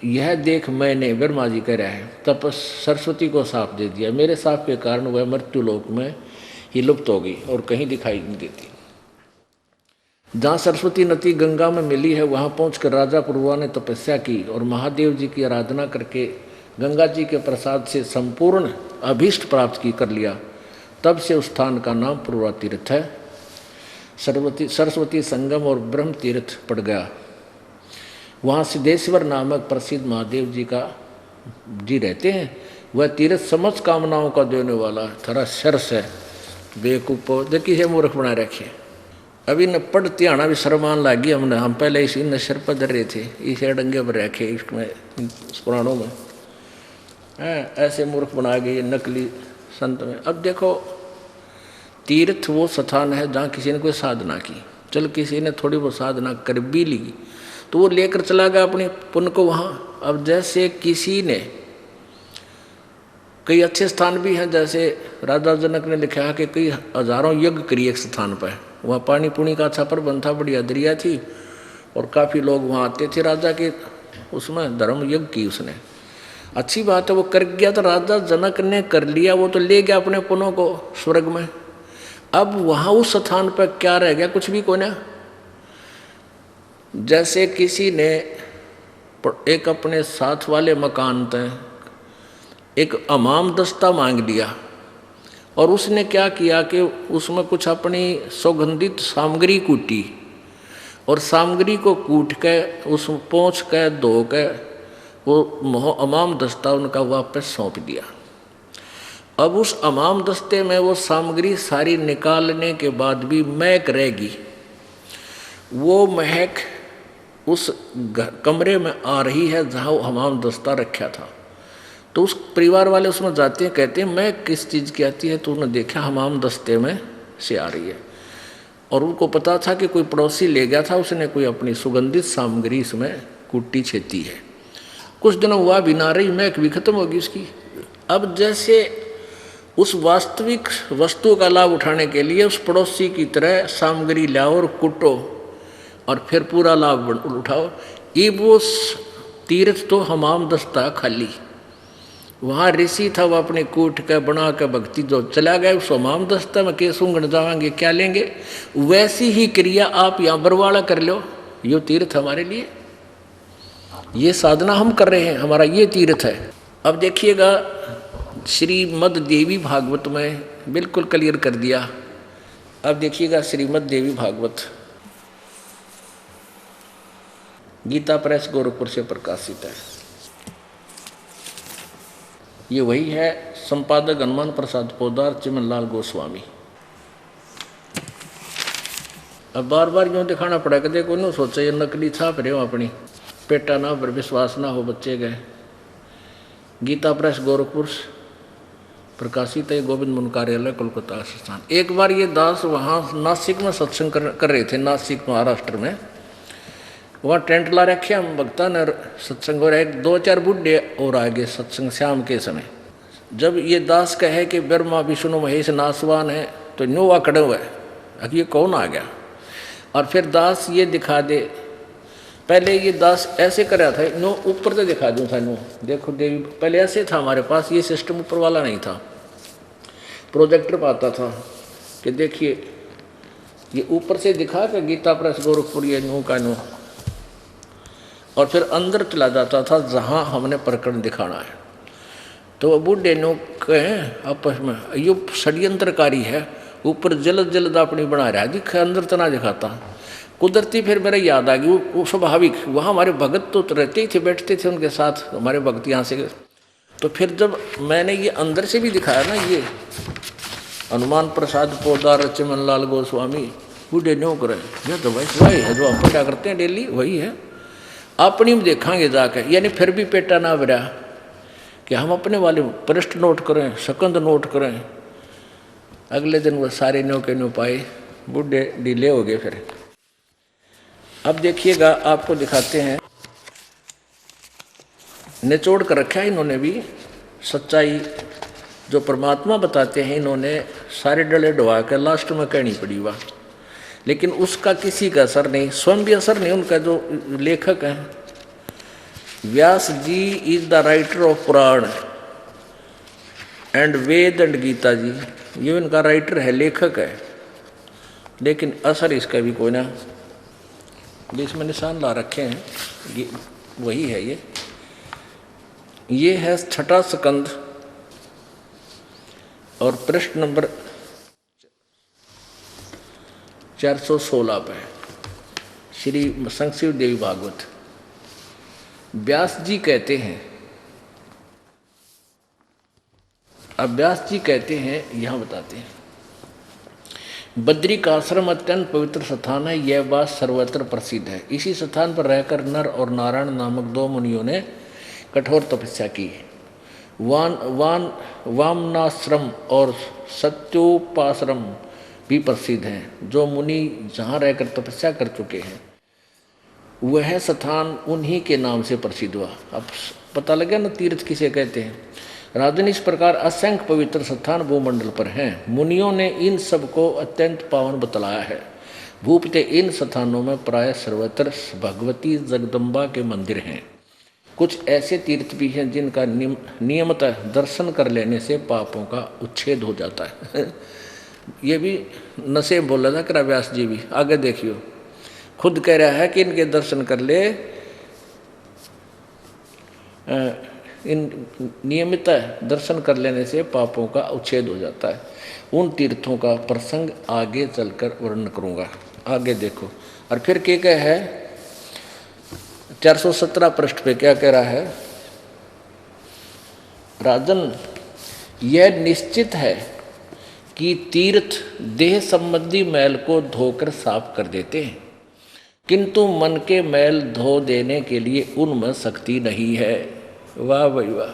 यह देख मैंने, ब्रह्मा जी कह रहा है, तब सरस्वती को साप दे दिया। मेरे साप के कारण वह मृत्युलोक में ही लुप्त हो गई और कहीं दिखाई नहीं देती। जहाँ सरस्वती नदी गंगा में मिली है, वहाँ पहुंचकर राजा पुरुरवा ने तपस्या की और महादेव जी की आराधना करके गंगा जी के प्रसाद से संपूर्ण अभीष्ट प्राप्त कर लिया। तब से उस स्थान का नाम पुरुरवा तीर्थ है। सरस्वती संगम और ब्रह्म तीर्थ पड़ गया। वहाँ सिद्धेश्वर नामक प्रसिद्ध महादेव जी रहते हैं। वह तीर्थ समस्त कामनाओं का देने वाला थोड़ा सरस है। बेकूफ देखिए है, मूर्ख बना रखे। अभी न पढ़ते आना भी शर्मान लागी। हम पहले इसी नशर पर डर रहे थे, इसे डंगे पर रखे इसमें पुराणों में ऐसे मूर्ख बना गए नकली संत में। अब देखो, तीर्थ वो स्थान है जहाँ किसी ने कोई साधना की। चल किसी ने थोड़ी बहुत साधना कर भी ली तो वो लेकर चला गया अपने पुण्य को वहाँ। अब जैसे किसी ने, कई अच्छे स्थान भी हैं, जैसे राजा जनक ने लिखा है कि कई हजारों यज्ञ करिए एक स्थान पर। वहाँ पानी पुणी का अच्छा प्रबंध था, बढ़िया दरिया थी और काफ़ी लोग वहाँ आते थे। राजा के उसमें धर्म यज्ञ की उसने, अच्छी बात है, वो कर गया। तो राजा जनक ने कर लिया, वो तो ले गया अपने पुनों को स्वर्ग में। अब वहाँ उस स्थान पर क्या रह गया? कुछ भी को ना। जैसे किसी ने एक अपने साथ वाले मकान तक एक अमाम दस्ता मांग लिया और उसने क्या किया कि उसमें कुछ अपनी सुगंधित सामग्री कूटी और सामग्री को कूट के उस पोंछ के धो के वो अमाम दस्ता उनका वापस सौंप दिया। अब उस अमाम दस्ते में वो सामग्री सारी निकालने के बाद भी महक रहेगी। वो महक उस कमरे में आ रही है जहाँ वो हमाम दस्ता रखा था। तो उस परिवार वाले उसमें जाते हैं, कहते हैं मैं किस चीज़ की आती है? तो उन्होंने देखा हमाम दस्ते में से आ रही है और उनको पता था कि कोई पड़ोसी ले गया था, उसने कोई अपनी सुगंधित सामग्री इसमें कुट्टी छेती है। कुछ दिनों हुआ भी ना रही, महक भी खत्म होगी उसकी। अब जैसे उस वास्तविक वस्तु का लाभ उठाने के लिए उस पड़ोसी की तरह सामग्री लाओ और कुटो और फिर पूरा लाभ उठाओ। ये वो तीर्थ तो हमाम दस्ता खाली, वहाँ ऋषि था, वो अपने कूट के बना के भक्ति जो चला गया उस हमाम दस्ता में के सूंघने जाएंगे, क्या लेंगे? वैसी ही क्रिया आप यहाँ बरवाड़ा कर लो। ये तीर्थ हमारे लिए, ये साधना हम कर रहे हैं, हमारा ये तीर्थ है। अब देखिएगा श्रीमद् देवी भागवत में बिल्कुल क्लियर कर दिया। अब देखिएगा श्रीमद् देवी भागवत गीता प्रेस गोरखपुर से प्रकाशित है। ये वही है, संपादक हनुमान प्रसाद पोदार, चिमनलाल गोस्वामी। अब बार बार यूँ दिखाना पड़ेगा, देखो न सोचे ये नकली छाप रहे हो अपनी, पेटा ना पर विश्वास ना हो बच्चे गए। गीता प्रेस गोरखपुर प्रकाशित है, गोविंद मुनि कार्यालय कोलकाता स्थान। एक बार ये दास वहाँ नासिक में सत्संग कर रहे थे, नासिक महाराष्ट्र में। वहाँ टेंट ला रखे हम भक्ता ने सत्संग हो रहा है। 2-4 बुढ़े और आगे सत्संग शाम के समय। जब ये दास कहे कि ब्रह्मा विष्णु महेश नासवान है तो न्यू खड़े हुए, अब ये कौन आ गया? और फिर दास ये दिखा दे, पहले ये दास ऐसे कर रहा था, नो ऊपर से दिखा दूँ था, नो देखो देवी, पहले ऐसे था हमारे पास, ये सिस्टम ऊपर वाला नहीं था, प्रोजेक्टर पर आता था कि देखिए ये ऊपर से दिखा के गीता प्रेस गोरखपुर ये नो का नो, और फिर अंदर चला जाता था जहाँ हमने प्रकरण दिखाना है। तो बूढ़े नो कहें आपस में, ये षड्यंत्रकारी है, ऊपर जल्द जल्द अपनी बना रहा है, दिखा अंदर तना दिखाता। कुदरती फिर मेरा याद आ गई, वो स्वाभाविक, वहाँ हमारे भगत तो रहते ही थे, बैठते थे उनके साथ, हमारे भक्त यहाँ से। तो फिर जब मैंने ये अंदर से भी दिखाया ना, ये हनुमान प्रसाद पोदार चमन लाल गोस्वामी बूढ़े न्यों करे, ये तो वही है जो हम क्या करते हैं डेली, वही है। अपनी में देखांगे जाके, यानी फिर भी पेटा ना भरा कि हम अपने वाले पृष्ठ नोट करें, सकंद नोट करें। अगले दिन वो सारे न्यों के न्यों पाए, बूढ़े ढीले हो गए फिर। अब देखिएगा, आपको दिखाते हैं, निचोड़ कर रखा है इन्होंने भी सच्चाई जो परमात्मा बताते हैं, इन्होंने सारे डले डुबा कर लास्ट में कहनी पड़ी वह, लेकिन उसका किसी का असर नहीं, स्वयं भी असर नहीं। उनका जो लेखक हैं, Vyas ji is the writer of Purana and Veda and Gita ji, ये इनका राइटर है, लेखक है, लेकिन असर इसका भी कोई ना। इसमें निशान ला रखे हैं, ये वही है। ये है छठा स्कंद और पृष्ठ नंबर 416 पे श्री संक्षिव देवी भागवत। व्यास जी कहते हैं, अब व्यास जी कहते हैं, यहां बताते हैं, बद्री का आश्रम अत्यंत पवित्र स्थान है, यह बात सर्वत्र प्रसिद्ध है। इसी स्थान पर रहकर नर और नारायण नामक दो मुनियों ने कठोर तपस्या की। वामनाश्रम और सत्योपाश्रम भी प्रसिद्ध हैं। जो मुनि जहाँ रहकर तपस्या कर चुके हैं, वह स्थान उन्हीं के नाम से प्रसिद्ध हुआ। अब पता लगा ना तीर्थ किसे कहते हैं। राजन, इस प्रकार असंख्य पवित्र स्थान भूमंडल पर हैं। मुनियों ने इन सब को अत्यंत पावन बतलाया है। भूपते इन स्थानों में प्राय सर्वत्र भगवती जगदम्बा के मंदिर हैं। कुछ ऐसे तीर्थ भी हैं जिनका नियमतः दर्शन कर लेने से पापों का उच्छेद हो जाता है। ये भी नशे में बोला था करा व्यास जी भी। आगे देखियो, खुद कह रहा है कि इनके दर्शन कर ले, इन नियमित दर्शन कर लेने से पापों का उच्छेद हो जाता है। उन तीर्थों का प्रसंग आगे चलकर वर्णन करूंगा। आगे देखो, और फिर क्या है 417 पृष्ठ पे क्या कह रहा है। राजन, यह निश्चित है कि तीर्थ देह संबंधी मैल को धोकर साफ कर देते हैं, किंतु मन के मैल धो देने के लिए उनमें शक्ति नहीं है। वाह भाई वाह।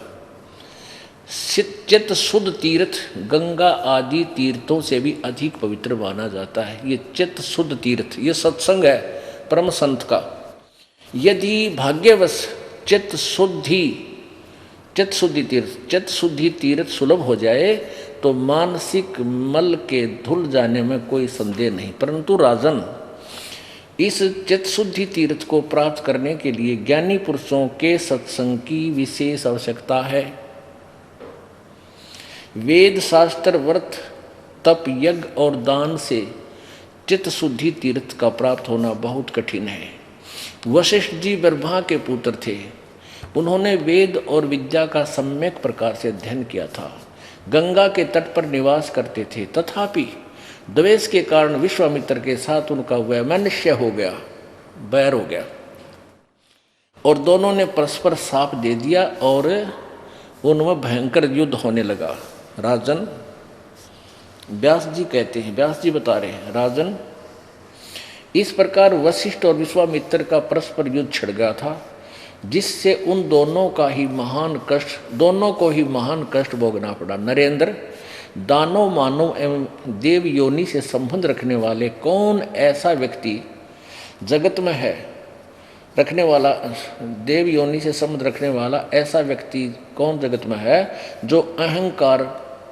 चित्त शुद्ध तीर्थ गंगा आदि तीर्थों से भी अधिक पवित्र माना जाता है। ये चित्त शुद्ध तीर्थ, ये सत्संग है परम संत का। यदि भाग्यवश चित्त शुद्धि तीर्थ सुलभ हो जाए तो मानसिक मल के धुल जाने में कोई संदेह नहीं। परंतु राजन, इस चित्त शुद्धि तीर्थ को प्राप्त करने के लिए ज्ञानी पुरुषों के सत्संग की विशेष आवश्यकता है। वेद शास्त्र व्रत तप यज्ञ और दान से चित्त शुद्धि तीर्थ का प्राप्त होना बहुत कठिन है। वशिष्ठ जी ब्रह्मा के पुत्र थे। उन्होंने वेद और विद्या का सम्यक प्रकार से अध्ययन किया था। गंगा के तट पर निवास करते थे, तथापि द्वेष के कारण विश्वामित्र के साथ उनका वैमनस्य हो गया, बैर हो गया, और दोनों ने परस्पर शाप दे दिया और उनमें भयंकर युद्ध होने लगा। राजन, व्यास जी कहते हैं, व्यास जी बता रहे हैं, राजन, इस प्रकार वशिष्ठ और विश्वामित्र का परस्पर युद्ध छिड़ गया था, जिससे उन दोनों को ही महान कष्ट भोगना पड़ा। नरेंद्र, दानव मानव एवं देव योनि से संबंध रखने वाले कौन ऐसा व्यक्ति जगत में है, रखने वाला देव योनि से संबंध रखने वाला ऐसा व्यक्ति कौन जगत में है जो अहंकार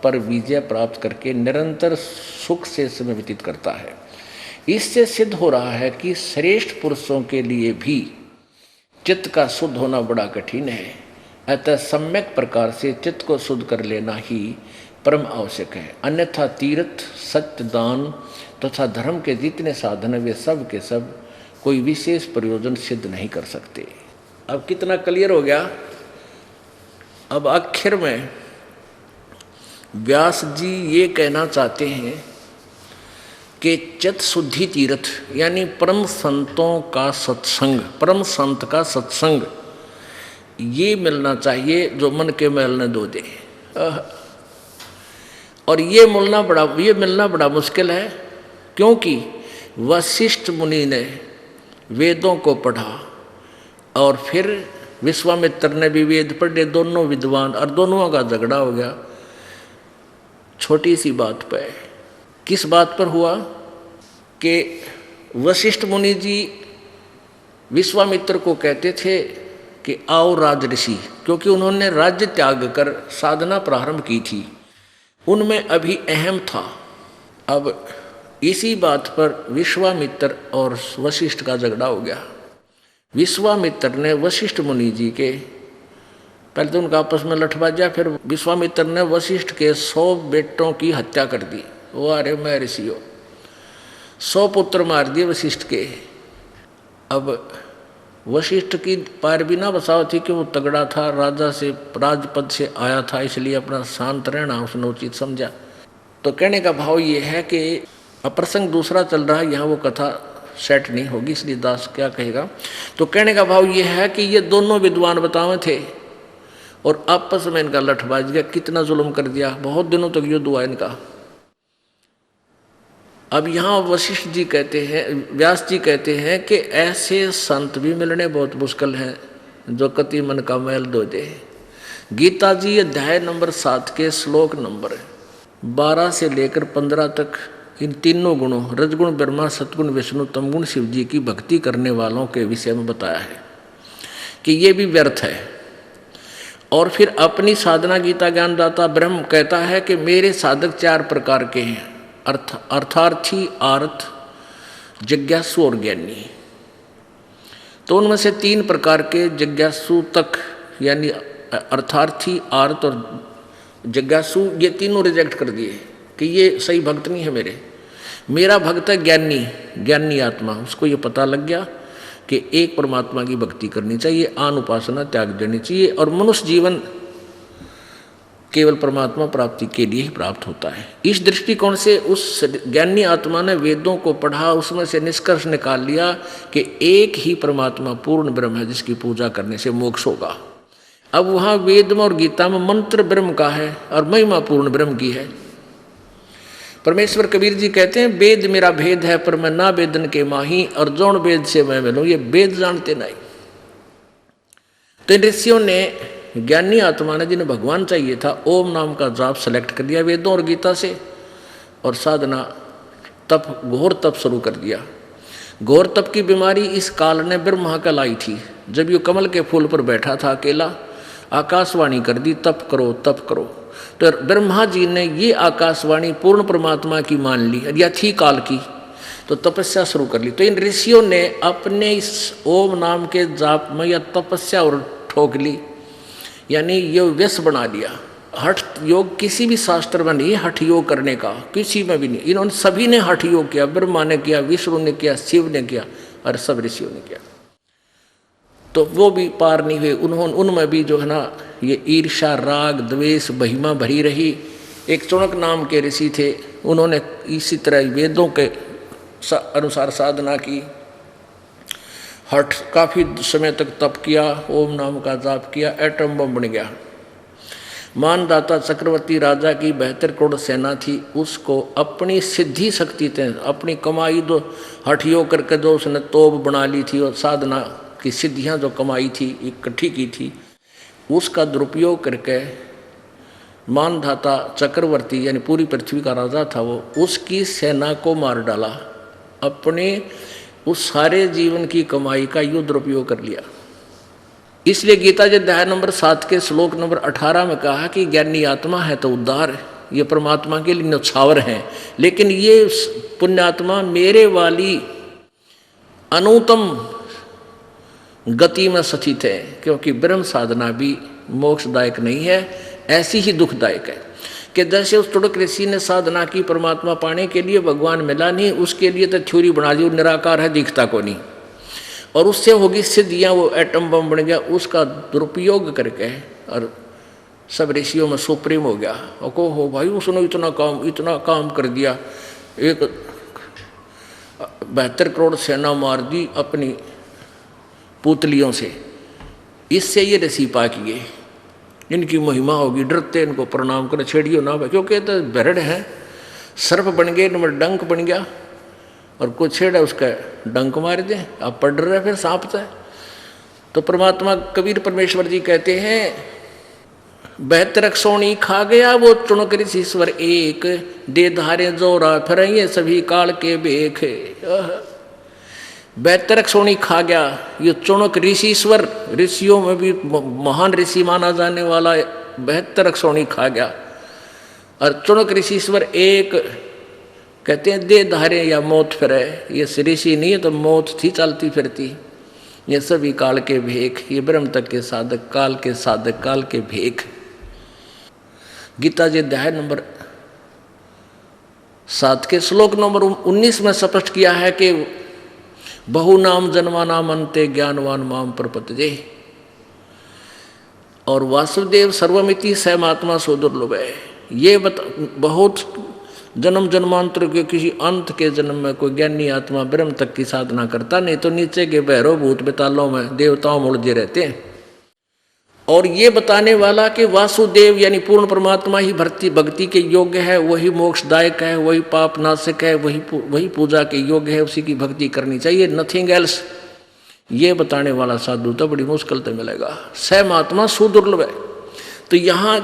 पर विजय प्राप्त करके निरंतर सुख से समय व्यतीत करता है। इससे सिद्ध हो रहा है कि श्रेष्ठ पुरुषों के लिए भी चित्त का शुद्ध होना बड़ा कठिन है। अतः सम्यक प्रकार से चित्त को शुद्ध कर लेना ही परम आवश्यक है। अन्यथा तीर्थ, सत्य, दान तथा धर्म के जितने साधन है वे सब के सब कोई विशेष प्रयोजन सिद्ध नहीं कर सकते। अब कितना क्लियर हो गया। अब आखिर में व्यास जी ये कहना चाहते हैं कि चित्त शुद्धि तीर्थ यानी परम संतों का सत्संग, परम संत का सत्संग, ये मिलना चाहिए जो मन के मैल न धो दे। और ये मिलना बड़ा मुश्किल है, क्योंकि वशिष्ठ मुनि ने वेदों को पढ़ा और फिर विश्वामित्र ने भी वेद पढ़े, दोनों विद्वान, और दोनों का झगड़ा हो गया छोटी सी बात पर। किस बात पर हुआ कि वशिष्ठ मुनि जी विश्वामित्र को कहते थे कि आओ राजऋषि, क्योंकि उन्होंने राज्य त्याग कर साधना प्रारंभ की थी, उनमें अभी अहम था। अब इसी बात पर विश्वामित्र और वशिष्ठ का झगड़ा हो गया। विश्वामित्र ने वशिष्ठ मुनि जी के, पहले तो उनका आपस में लठबाजा, फिर विश्वामित्र ने वशिष्ठ के 100 बेटों की हत्या कर दी। वो अरे मैं ऋषि हो, 100 पुत्र मार दिए वशिष्ठ के। अब वशिष्ठ की पैर भी ना बसाव थी कि वो तगड़ा था, राजा से राजपद से आया था, इसलिए अपना शांत रहना उसने उचित समझा। तो कहने का भाव ये है कि अप्रसंग दूसरा चल रहा है, यहाँ वो कथा सेट नहीं होगी, इसलिए दास क्या कहेगा। तो कहने का भाव ये है कि ये दोनों विद्वान बतावे थे और आपस में इनका लठबाज गया, कितना जुल्म कर दिया, बहुत दिनों तक युद्ध हुआ इनका। अब यहाँ वशिष्ठ जी कहते हैं, व्यास जी कहते हैं कि ऐसे संत भी मिलने बहुत मुश्किल हैं जो कति मन का मैल धो दे। गीता जी अध्याय नंबर 7 के श्लोक नंबर 12 से लेकर 15 तक इन तीनों गुणों, रजगुण ब्रह्मा, सतगुण विष्णु, तमगुण शिव जी की भक्ति करने वालों के विषय में बताया है कि ये भी व्यर्थ है। और फिर अपनी साधना गीता ज्ञानदाता ब्रह्म कहता है कि मेरे साधक 4 प्रकार के हैं, अर्थार्थी, आर्थ, जिज्ञासु और ज्ञानी। तो उनमें से 3 प्रकार के जिज्ञासु तक, यानी अर्थार्थी, आर्थ और जिज्ञासु, ये तीनों रिजेक्ट कर दिए कि ये सही भक्त नहीं है मेरा भक्त है ज्ञानी, ज्ञानी आत्मा। उसको ये पता लग गया कि एक परमात्मा की भक्ति करनी चाहिए, आन उपासना त्याग देनी चाहिए, और मनुष्य जीवन केवल परमात्मा प्राप्ति के लिए ही प्राप्त होता है। इस दृष्टिकोण से उस ज्ञानी आत्मा ने वेदों को पढ़ा, उसमें से निष्कर्ष निकाल लिया कि एक ही परमात्मा पूर्ण ब्रह्म है जिसकी पूजा करने से मोक्ष होगा। अब वहाँ वेद में और गीता में मंत्र ब्रह्म का है और महिमा पूर्ण ब्रह्म की है। परमेश्वर कबीर जी कहते हैं, वेद मेरा भेद है पर मैं ना वेदन के माही, और जौन वेद से मैं मिलूं ये वेद जानते नहीं। तो इन ऋषियों ने, ज्ञानी आत्मा ने, जिन्हें भगवान चाहिए था, ओम नाम का जाप सेलेक्ट कर दिया वेदों और गीता से, और साधना तप, घोर तप शुरू कर दिया। घोर तप की बीमारी इस काल ने ब्रह्मा का लाई थी। जब ये कमल के फूल पर बैठा था अकेला, आकाशवाणी कर दी, तप करो तप करो। तो ब्रह्मा जी ने ये आकाशवाणी पूर्ण परमात्मा की मान ली, या थी काल की, तो तपस्या शुरू कर ली। तो इन ऋषियों ने अपने इस ओम नाम के जाप में या तपस्या और ठोक ली, यानी ये व्यस बना लिया। हठ योग किसी भी शास्त्र में नहीं, हठ योग करने का किसी में भी नहीं। इन्होंने सभी ने हठ योग किया, ब्रह्मा ने किया, विष्णु ने किया, शिव ने किया, और सब ऋषियों ने किया। तो वो भी पार नहीं हुए। उनमें भी जो है ना ये ईर्षा, राग, द्वेष, महिमा भरी रही। एक चुणक नाम के ऋषि थे, उन्होंने इसी तरह वेदों के अनुसार साधना की, हठ काफ़ी समय तक तप किया, ओम नाम का जाप किया, एटम बम बन गया। मानदाता चक्रवर्ती राजा की 72 करोड़ सेना थी, उसको अपनी सिद्धि शक्ति थे, अपनी कमाई दो हठ योग करके जो उसने तोप बना ली थी, और साधना की सिद्धियां जो कमाई थी, इकट्ठी की थी, उसका दुरुपयोग करके मानधाता चक्रवर्ती, यानी पूरी पृथ्वी का राजा था वो, उसकी सेना को मार डाला। अपने उस सारे जीवन की कमाई का युद्ध दुरुपयोग कर लिया। इसलिए गीता जी अध्याय नंबर 7 के श्लोक नंबर 18 में कहा कि ज्ञानी आत्मा है तो उद्धार, ये परमात्मा के लिए न्यौछावर हैं, लेकिन ये पुण्यात्मा मेरे वाली अनुत्तम गति में सचित है, क्योंकि ब्रह्म साधना भी मोक्षदायक नहीं है, ऐसी ही दुखदायक है। कि जैसे उस तुड़क ऋषि ने साधना की परमात्मा पाने के लिए, भगवान मिला नहीं, उसके लिए तो थ्योरी बना दी, निराकार है, दिखता को नहीं, और उससे होगी सिद्धियाँ, वो एटम बम बन गया। उसका दुरुपयोग करके और सब ऋषियों में सुप्रीम हो गया। और को हो भाई उसने इतना काम कर दिया, एक 72 करोड़ सेना मार दी अपनी पुतलियों से, इससे ये ऋषि पाक किए, इनकी महिमा होगी, डरते इनको प्रणाम करें, छेड़ियो ना, क्योंकि तो भरड़ है, सर्प बन गए, इनमें डंक बन गया, और कोई छेड़ा उसका डंक मार दे, आप पढ़ रहे फिर सांप से। तो परमात्मा कबीर परमेश्वर जी कहते हैं, बेहतर सोनी खा गया वो चुनक ऋषीश्वर एक, दे धारे जोरा फिर ये सभी काल के बेख। बेहतर सोनी खा गया, ये चुनक ऋषीश्वर, ऋषियों में भी महान ऋषि माना जाने वाला बेहतर सोनी खा गया, और चुनक ऋषीश्वर एक कहते हैं दे धारे या मौत फिरे, ये ऋषि नहीं है तो मौत थी चलती फिरती, ये सभी काल के भेख, ये ब्रह्म तक के साधक, काल के साधक, काल के भेख। गीता जी अध्याय नंबर 7 के श्लोक नंबर 19 में स्पष्ट किया है कि बहु नाम जन्मा नाम अंते ज्ञानवान माम प्रपतये, और वासुदेव सर्वमिति सहमात्मा सुदुर्लभ है। ये बहुत जन्म जन्मांतर के किसी अंत के जन्म में कोई ज्ञानी आत्मा ब्रह्म तक की साधना करता, नहीं तो नीचे के भैरव भूत बेतालों में देवताओं में उलझे रहते हैं। और ये बताने वाला कि वासुदेव यानी पूर्ण परमात्मा ही भक्ति के योग्य है, वही मोक्षदायक है, वही पाप नाशक है, वही पूजा के योग्य है, उसी की भक्ति करनी चाहिए, नथिंग एल्स। ये बताने वाला साधु तो बड़ी मुश्किल से मिलेगा, सहमात्मा सुदुर्लभ है। तो यहाँ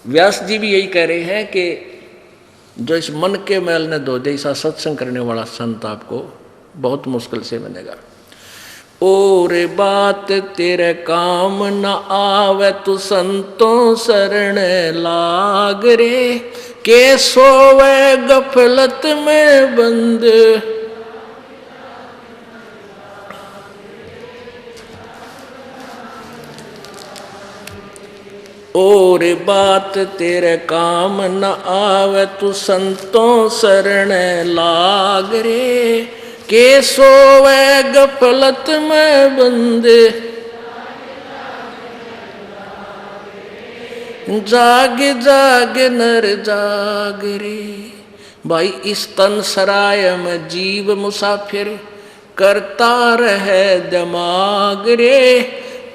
व्यास जी भी यही कह रहे हैं कि जो इस मन के मैल ने धो दे, ऐसा सत्संग करने वाला संत आपको बहुत मुश्किल से मिलेगा। और बात तेरे काम न आवे तू संतों शरण लाग रे, के सोवे गफलत में बंद। और बात तेरे काम न आवे तू संतों शरण लाग रे, के सोवे गफलत में बंदे। जाग जाग नर जाग रे, भाई इस तन सराय में जीव मुसाफिर, करता रहे दिमाग रे।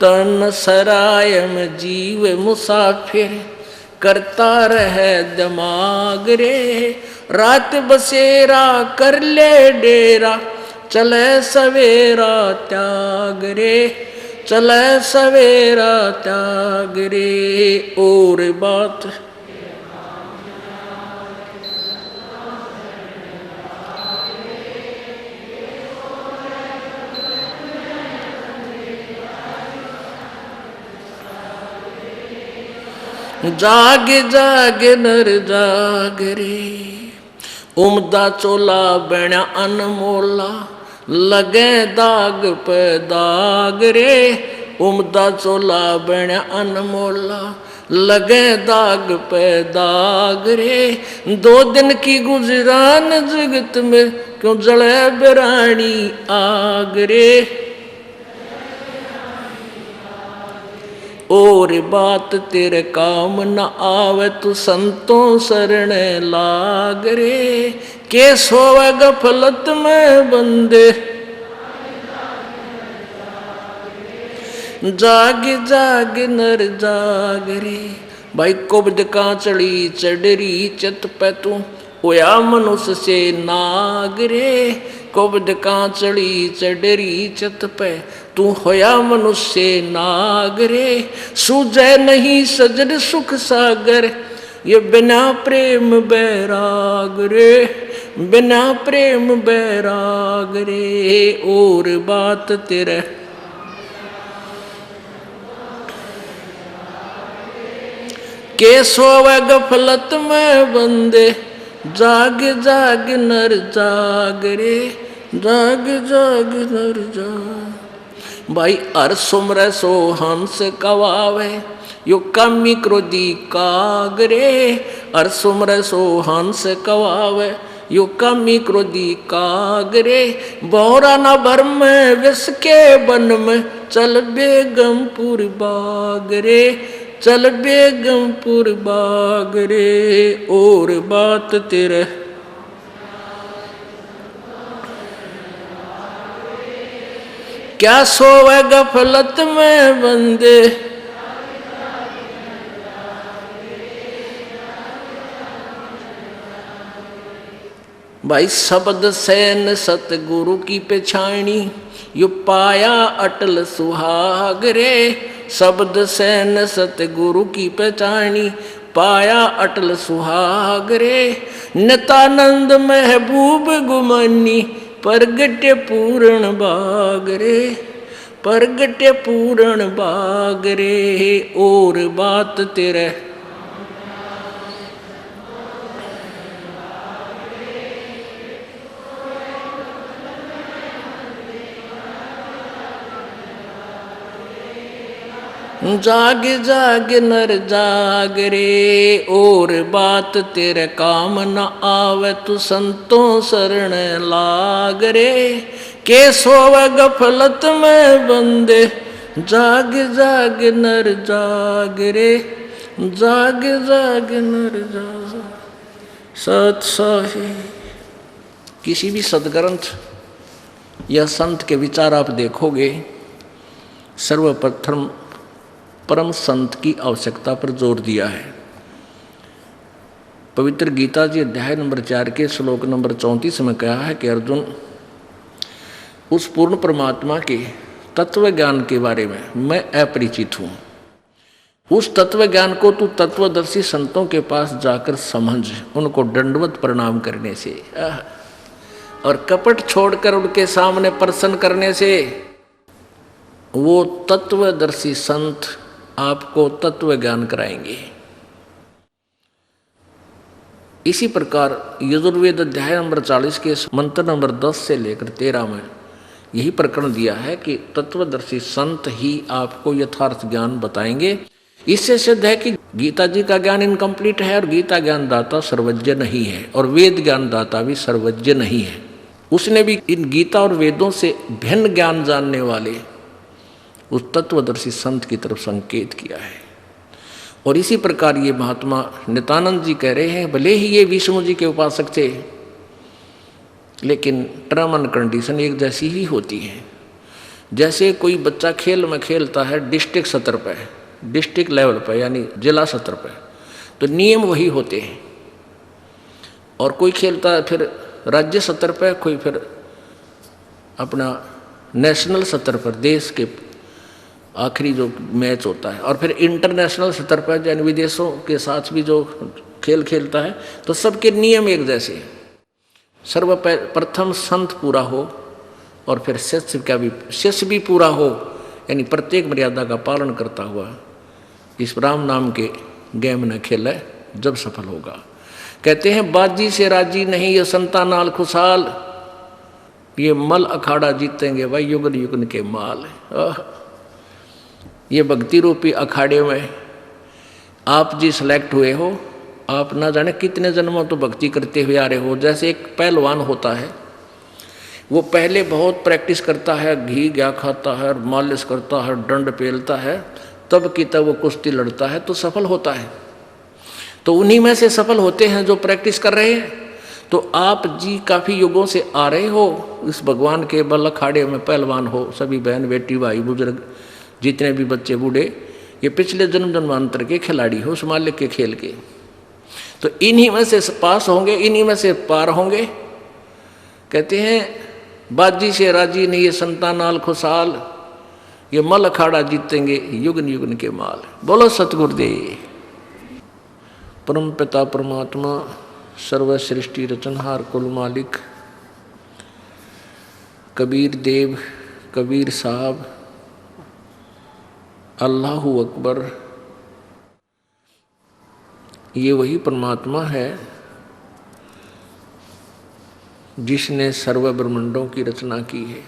तन सराय में जीव मुसाफिर, करता रहे दिमाग रे। रात बसेरा कर ले डेरा, चले सवेरा त्याग रे, चले सवेरा त्याग रे। और बात जाग जाग नर जाग रे, उमदा चोला बना अनमोला, लगे दाग पे दाग रे। उमदा चोला बना अनमोला, लगे दाग पे दाग रे। 2 दिन की गुजरान जगत में, क्यों जले बिरानी आग रे। और बात तेरे काम न आवे तू संतों शरण लाग रे, के सोवे गफलत में बंदे। जाग जाग नर जाग रे, भाई कुब्द कांचड़ी चढ़री चत पे तू, होया मनुष्य से नाग रे। कुब्द कांचड़ी चढ़री चत पे तू, होया मनुष्य नाग रे। सूझे नहीं सजन सुख सागर, ये बिना प्रेम बैराग रे, बिना प्रेम बैराग रे। और बात तेरे के सोवे गफलत में बंदे। जाग जाग नर जाग रे, जाग जाग नर जाग। भाई हर सुमर सो हंस कवावे, यो कामी क्रोधी काग रे। हर सुमर सो हंस कवावे, यो कामी क्रोधी काग रे। बोरा न भर में विष के बन में, चल बेगमपुर बाग रे, चल बेगमपुर बाग रे। और बात तेरे क्या सोवे गफलत में बंदे, भाई शब्द सैन सतगुरु की पेछाणी, यो पाया अटल सुहाग रे। शब्द सैन सतगुरु की पेछाणी, पाया अटल सुहाग रे। नितानंद महबूब गुमानी, प्रगटे पूर्ण बाग रे, प्रगटे पूर्ण बाग रे। और बात तेरे जाग जाग नर जाग रे। और बात तेरे काम न आवे, तू संतों शरण लाग रे। के सोवे गफलत में बंदे, जाग जाग नर जाग रे, जाग जाग नर जाग। सत साही किसी भी सदग्रंथ या संत के विचार आप देखोगे, सर्वप्रथम परम संत की आवश्यकता पर जोर दिया है। पवित्र गीता जी अध्याय नंबर 4 के श्लोक नंबर 34 में कहा है कि अर्जुन, उस पूर्ण परमात्मा के तत्व ज्ञान के बारे में मैं अपरिचित हूँ। उस तत्व ज्ञान को तू तत्वदर्शी संतों के पास जाकर समझ, उनको दंडवत प्रणाम करने से और कपट छोड़कर उनके सामने प्रसन्न करने से वो तत्वदर्शी संत आपको तत्व ज्ञान कराएंगे। इसी प्रकार यजुर्वेद अध्याय नंबर 40 के मंत्र नंबर 10 से लेकर 13 में यही प्रकरण दिया है कि तत्वदर्शी संत ही आपको यथार्थ ज्ञान बताएंगे। इससे सिद्ध है कि गीता जी का ज्ञान इनकम्प्लीट है और गीता ज्ञान दाता सर्वज्ञ नहीं है और वेद ज्ञान दाता भी सर्वज्ञ नहीं है। उसने भी इन गीता और वेदों से भिन्न ज्ञान जानने वाले उस तत्वदर्शी संत की तरफ संकेत किया है। और इसी प्रकार ये महात्मा नित्यानंद जी कह रहे हैं, भले ही ये विष्णु जी के उपासक थे, लेकिन टर्म एंड कंडीशन एक जैसी ही होती है। जैसे कोई बच्चा खेल में खेलता है डिस्ट्रिक्ट स्तर पर, डिस्ट्रिक्ट लेवल पर यानी जिला स्तर पर, तो नियम वही होते हैं। और कोई खेलता है फिर राज्य स्तर पर, कोई फिर अपना नेशनल स्तर पर, देश के आखिरी जो मैच होता है, और फिर इंटरनेशनल स्तर पर यानी विदेशों के साथ भी जो खेल खेलता है, तो सबके नियम एक जैसे हैं। सर्वप्रथम संत पूरा हो और फिर शिष्य भी पूरा हो, यानी प्रत्येक मर्यादा का पालन करता हुआ इस राम नाम के गेम न खेले, जब सफल होगा। कहते हैं बाजी से राजी नहीं ये संता नाल खुशहाल, ये मल अखाड़ा जीतेंगे भाई युगन युगन के माल। ये भक्ति रूपी अखाड़े में आप जी सेलेक्ट हुए हो, आप ना जाने कितने जन्मों तो भक्ति करते हुए आ रहे हो। जैसे एक पहलवान होता है, वो पहले बहुत प्रैक्टिस करता है, घी घा खाता है, मालिश करता है, दंड पेलता है, तब की तब वो कुश्ती लड़ता है तो सफल होता है। तो उन्हीं में से सफल होते हैं जो प्रैक्टिस कर रहे हैं। तो आप जी काफ़ी युगों से आ रहे हो इस भगवान के बल अखाड़े में, पहलवान हो, सभी बहन बेटी भाई बुजुर्ग जितने भी बच्चे बूढ़े, ये पिछले जन्म जन्मांतर के खिलाड़ी हो उस मालिक के खेल के। तो इन्हीं में से पास होंगे, इन्हीं में से पार होंगे। कहते हैं बाजी से राजी नहीं ये संतानाल खुशहाल, ये मल अखाड़ा जीतेंगे युगन युगन के माल। बोलो सतगुरुदेव। परम पिता परमात्मा सर्व सृष्टि रचनहार कुल मालिक कबीर देव, कबीर साहब, अल्लाहु अकबर, ये वही परमात्मा है जिसने सर्व ब्रह्मांडों की रचना की है।